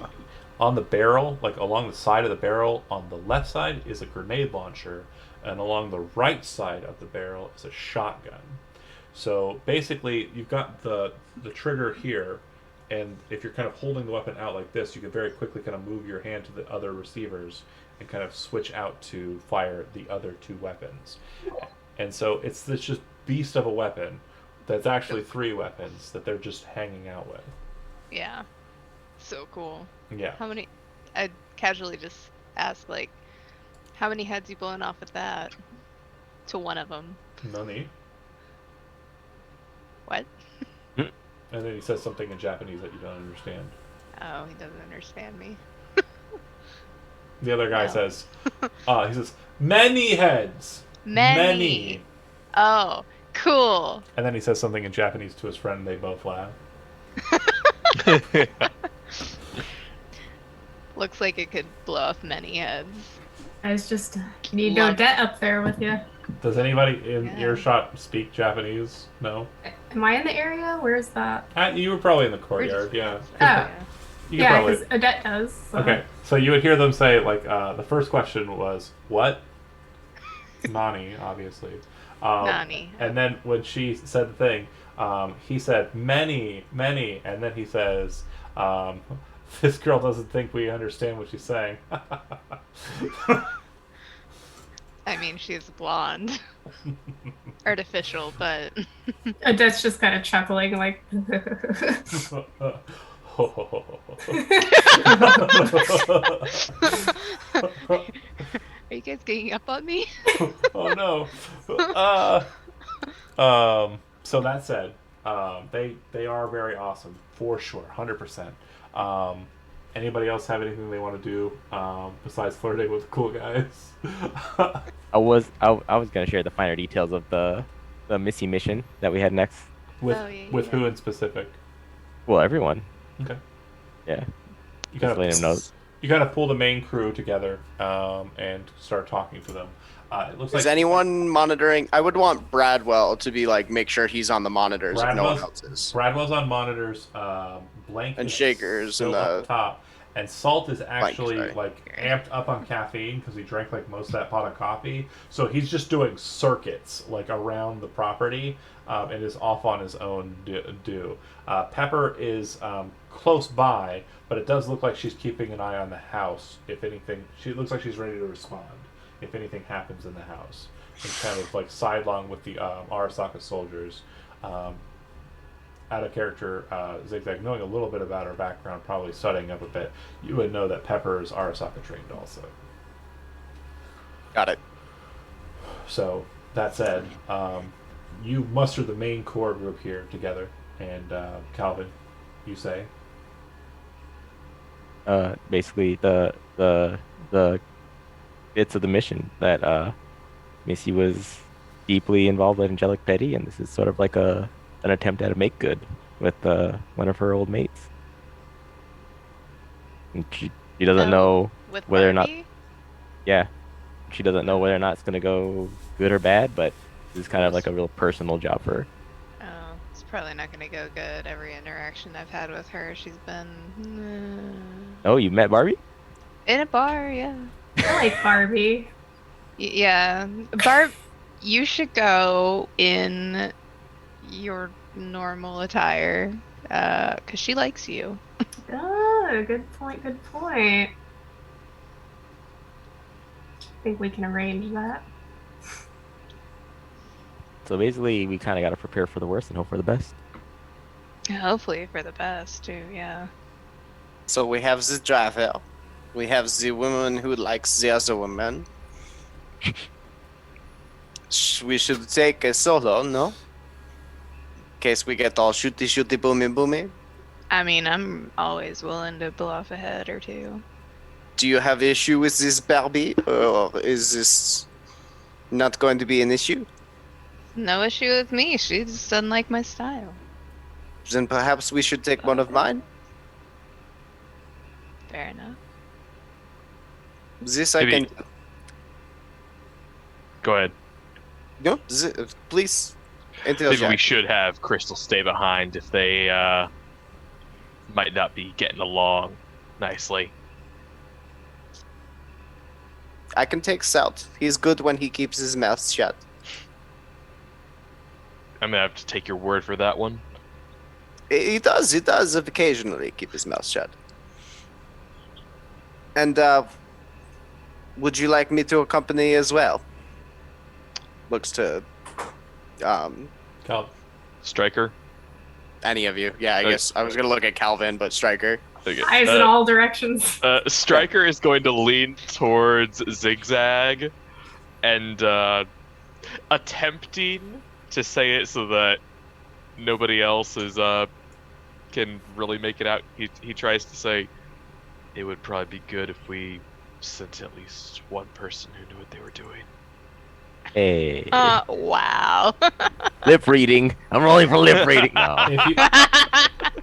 on the barrel, like along the side of the barrel, on the left side is a grenade launcher, and along the right side of the barrel is a shotgun. So basically, you've got the trigger here, and if you're kind of holding the weapon out like this, you can very quickly kind of move your hand to the other receivers and kind of switch out to fire the other 2 weapons. And so it's this just beast of a weapon that's actually 3 weapons that they're just hanging out with. Yeah. So cool. Yeah. How many? I'd casually just ask, like, how many heads you blowing off with that? To one of them. Nani. What? And then he says something in Japanese that you don't understand. Oh, he doesn't understand me. The other guy No. says, he says, many heads. Many. Oh, cool. And then he says something in Japanese to his friend, and they both laugh. Looks like it could blow off many heads. I was just need Odette up there with you. Does anybody in Yeah. earshot speak Japanese? No? Am I in the area? Where is that? You were probably in the courtyard, yeah. Oh. You could Yeah, probably... because Odette does. So. Okay, so you would hear them say, like, the first question was, what? Nani, obviously. Nani. And then when she said the thing, he said, many, many, and then he says, this girl doesn't think we understand what she's saying. I mean, she's blonde. Artificial, but... Odette's just kind of chuckling, like. Are you guys ganging up on me? Oh no. So that said, they are very awesome for sure, 100%. Anybody else have anything they want to do besides flirting with cool guys? I was gonna share the finer details of the Missy mission that we had next. With Oh, yeah, with yeah. who in specific? Well, everyone. Okay. Yeah. You Just letting them know. You gotta pull the main crew together and start talking to them. It looks Is like anyone monitoring? I would want Bradwell to be like, make sure he's on the monitors if no one Bradwell's- else is. Bradwell's on monitors. Blank And is Shakers still and up the- top, and Salt is actually sorry. like amped up on caffeine because he drank like most of that pot of coffee. So he's just doing circuits like around the property, and is off on his own due. Pepper is close by, but it does look like she's keeping an eye on the house. If anything, she looks like she's ready to respond if anything happens in the house. And kind of like sidelong with the Arasaka soldiers. Out of character, Zigzag, knowing a little bit about her background, probably studying up a bit, you would know that Pepper is Arasaka trained also. Got it. So, that said, you muster the main core group here together, and Calvin, you say? Basically the bits of the mission that Missy was deeply involved with Angelic Petty, and this is sort of like an attempt at a make good with one of her old mates. And she doesn't know With whether or not, Barbie? yeah, she doesn't know whether or not it's gonna go good or bad, but this is kind of like a real personal job for her. Oh, it's probably not gonna go good. Every interaction I've had with her, she's been Oh, you met Barbie? in a bar, yeah. I like Barbie. Yeah, Barb, you should go in your normal attire, 'cause she likes you. Oh, good point. Good point. I think we can arrange that. So basically, we kind of got to prepare for the worst and hope for the best. Hopefully for the best too, yeah. So we have the driver. We have the woman who likes the other woman. We should take a solo, no? In case we get all shooty shooty boomy boomy. I mean, I'm always willing to blow off a head or two. Do you have issue with this Barbie, or is this not going to be an issue? No issue with me. She just doesn't like my style. Then perhaps we should take one of mine. Fair enough. This I Maybe- can. Go ahead. No, please. Maybe Interject. we should have Crystal stay behind if they might not be getting along nicely. I can take Salt. He's good when he keeps his mouth shut. I'm gonna have to take your word for that one. He does occasionally keep his mouth shut. And would you like me to accompany as well? Looks to Cal- Striker. any of you. Yeah, I Okay. guess I was gonna look at Calvin, but Striker. Okay. Eyes in all directions. Striker is going to lean towards Zigzag and attempting to say it so that nobody else is can really make it out. He tries to say it would probably be good if we sent at least one person who knew what they were doing. Hey, Wow. lip reading. I'm rolling for lip reading. No.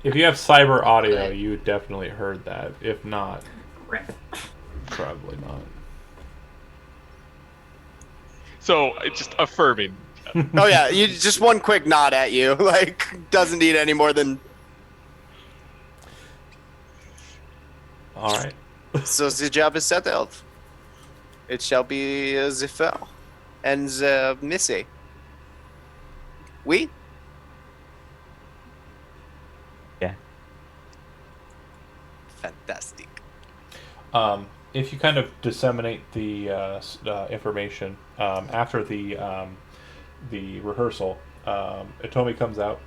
if you have cyber audio, you definitely heard that. If not, Rip. probably not. So just affirming. Oh yeah, you just one quick nod at you. Like doesn't need any more than. All right. So the job is settled. It shall be the fell and the Missy. We. Yeah. Fantastic. If you kind of disseminate the information after the rehearsal, Itomi comes out.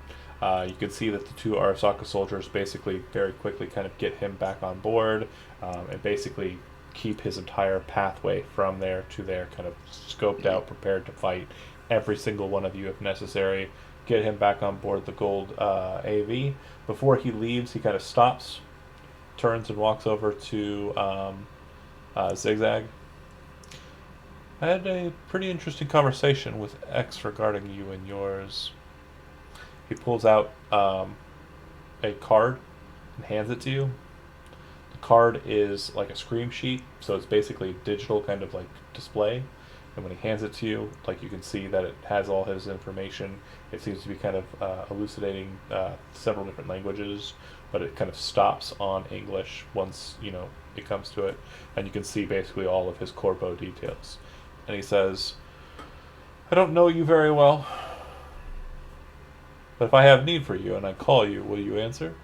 You can see that the two Arasaka soldiers basically very quickly kind of get him back on board and basically keep his entire pathway from there to there kind of scoped out, prepared to fight every single one of you if necessary. Get him back on board the gold AV. Before he leaves, he kind of stops, turns and walks over to Zigzag. I had a pretty interesting conversation with X regarding you and yours. He pulls out a card and hands it to you. The card is like a scream sheet, so it's basically a digital kind of like display. And when he hands it to you, like you can see that it has all his information. It seems to be kind of elucidating several different languages, but it kind of stops on English once it comes to it, and you can see basically all of his corpo details. And he says, "I don't know you very well, but if I have need for you and I call you, will you answer?"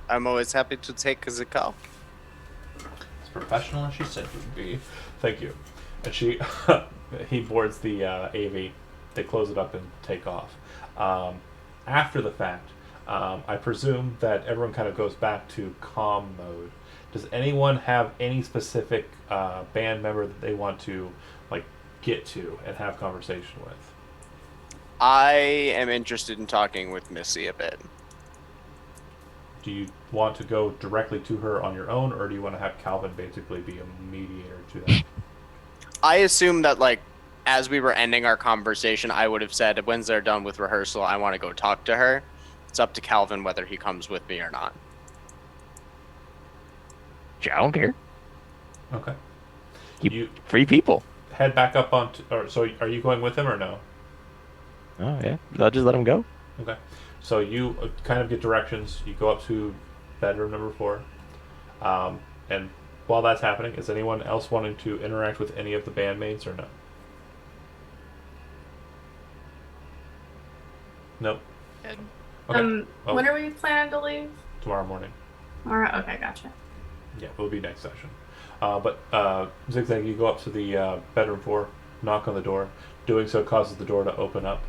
I'm always happy to take the call. As professional as she said you'd be. Thank you. And he boards the AV. They close it up and take off. After the fact, I presume that everyone kind of goes back to calm mode. Does anyone have any specific band member that they want to get to and have conversation with? I am interested in talking with Missy a bit. Do you want to go directly to her on your own, or do you want to have Calvin basically be a mediator to that? I assume that, as we were ending our conversation, I would have said, once they're done with rehearsal, I want to go talk to her. It's up to Calvin whether he comes with me or not. I don't care. Okay. Keep free people. Head back up so are you going with him or no? Oh yeah, I'll just let him go. Okay. So you kind of get directions. You go up to bedroom number 4. And while that's happening, is anyone else wanting to interact with any of the bandmates or no? Nope. Good. Okay. When are we planning to leave? Tomorrow morning. Tomorrow? Okay, gotcha. Yeah, it'll be next session. But Zigzag, you go up to the bedroom 4, knock on the door. Doing so causes the door to open up.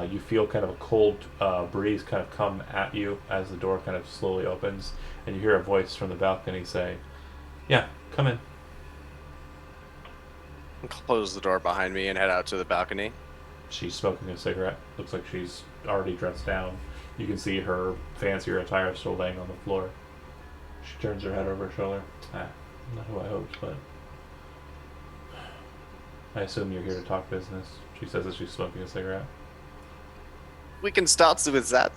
You feel kind of a cold breeze kind of come at you as the door kind of slowly opens, and you hear a voice from the balcony say, "Yeah, come in." Close the door behind me and head out to the balcony. She's smoking a cigarette. Looks like she's already dressed down. You can see her fancier attire still laying on the floor. She turns her head over her shoulder. Not who I hoped, but I assume you're here to talk business, she says as she's smoking a cigarette. We can start with that.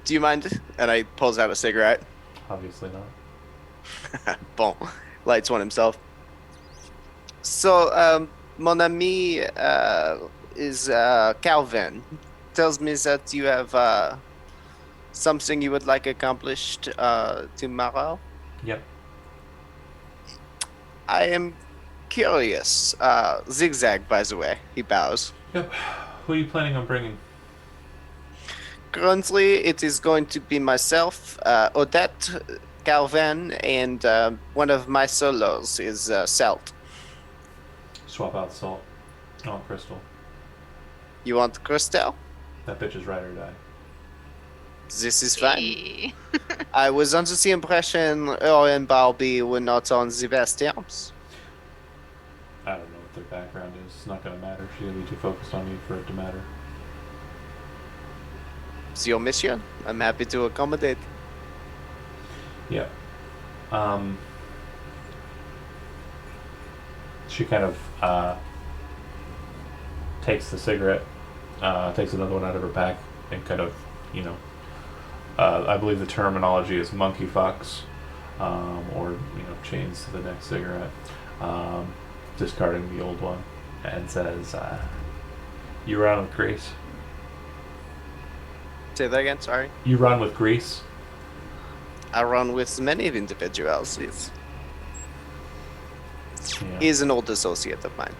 Do you mind? And I pulls out a cigarette. Obviously not. Bon. Lights one himself. So, mon ami is Calvin. Tells me that you have something you would like accomplished tomorrow. Yep. I am curious. Zigzag, by the way. He bows. Yep. Who are you planning on bringing? Currently, it is going to be myself, Odette, Calvin, and one of my solos is Selt. Swap out Salt. I want Crystal. You want Christelle? That bitch is ride or die. This is fine. I was under the impression Earl and Barbie were not on the best terms. I don't know what their background is. It's not going to matter. She's going to be too focused on you for it to matter. It's your mission. I'm happy to accommodate. Yeah. She kind of takes the cigarette, takes another one out of her pack, and kind of, I believe the terminology is monkey fucks, or, chains to the next cigarette, discarding the old one, and says, "You run with grease." Say that again, sorry. You run with grease? I run with many individuals. Yeah. He's an old associate of mine.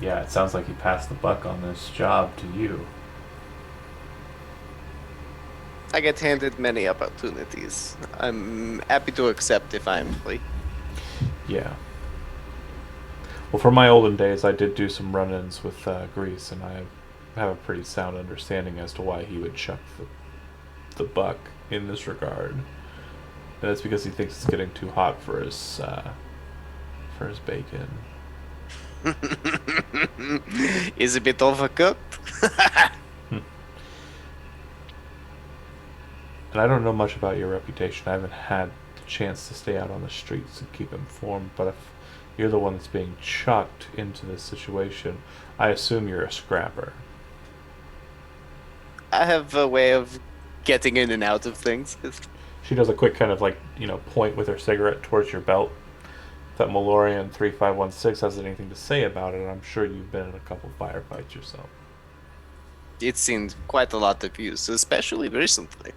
Yeah, it sounds like he passed the buck on this job to you. I get handed many opportunities. I'm happy to accept if I'm free. Yeah. Well, from my olden days, I did do some run-ins with Grease, and I have a pretty sound understanding as to why he would chuck the buck in this regard. And that's because he thinks it's getting too hot for his bacon. Is a bit overcooked. And I don't know much about your reputation. I haven't had the chance to stay out on the streets and keep informed, but if you're the one that's being chucked into this situation, I assume you're a scrapper. I have a way of getting in and out of things. She does a quick kind of point with her cigarette towards your belt. if that Malorian 3516 has anything to say about it. I'm sure you've been in a couple firefights yourself. It's seen quite a lot of use, especially recently.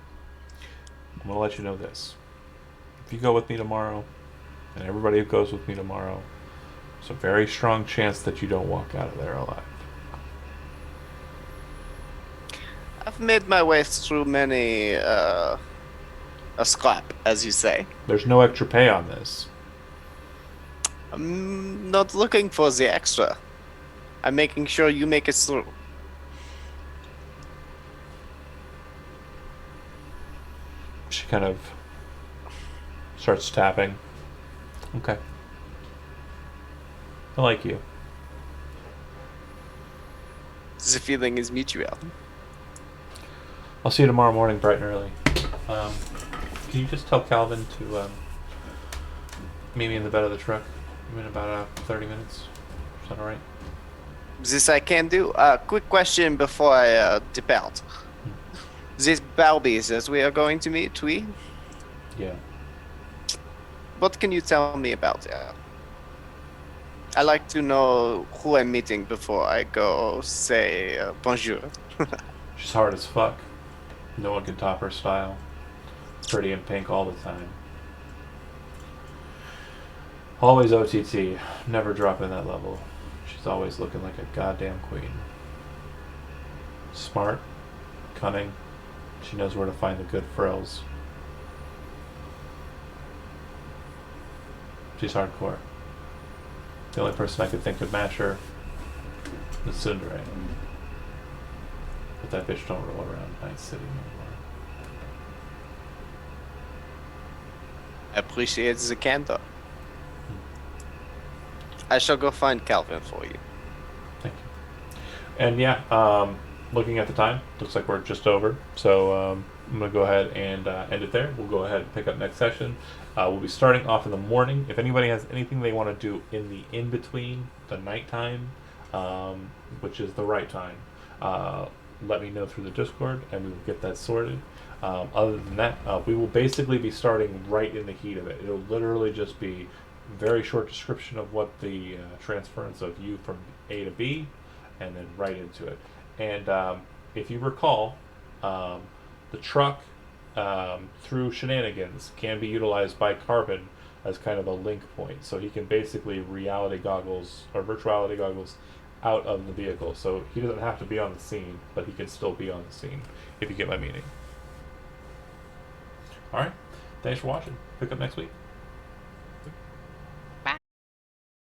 I'm gonna let you know this: if you go with me tomorrow, and everybody who goes with me tomorrow, there's a very strong chance that you don't walk out of there alive. I've made my way through many a scrap, as you say. There's no extra pay on this. I'm not looking for the extra. I'm making sure you make it through. She kind of starts tapping. Okay. I like you. The feeling is mutual. I'll see you tomorrow morning, bright and early. Can you just tell Calvin to meet me in the bed of the truck in about 30 minutes? Is that alright? This I can do. Quick question before I depart. These Barbies that we are going to meet, Yeah. what can you tell me about that? I like to know who I'm meeting before I go say bonjour. She's hard as fuck. No one can top her style. Pretty in pink all the time. Always OTT. Never dropping that level. She's always looking like a goddamn queen. Smart. Cunning. She knows where to find the good frills. She's hardcore. The only person I could think could match her is Sundere. But that bitch don't roll around Night City anymore. Appreciate the candor. I shall go find Calvin for you. Thank you. And yeah, looking at the time, looks like we're just over. So I'm going to go ahead and end it there. We'll go ahead and pick up next session. We'll be starting off in the morning. If anybody has anything they want to do in the in-between, the nighttime, which is the right time, let me know through the Discord, and we will get that sorted. Other than that, we will basically be starting right in the heat of it. It'll literally just be very short description of what the transference of you from A to B, and then right into it. And if you recall, the truck through shenanigans can be utilized by Carbon as kind of a link point. So he can basically reality goggles or virtuality goggles out of the vehicle. So he doesn't have to be on the scene, but he can still be on the scene, if you get my meaning. Alright, thanks for watching. Pick up next week.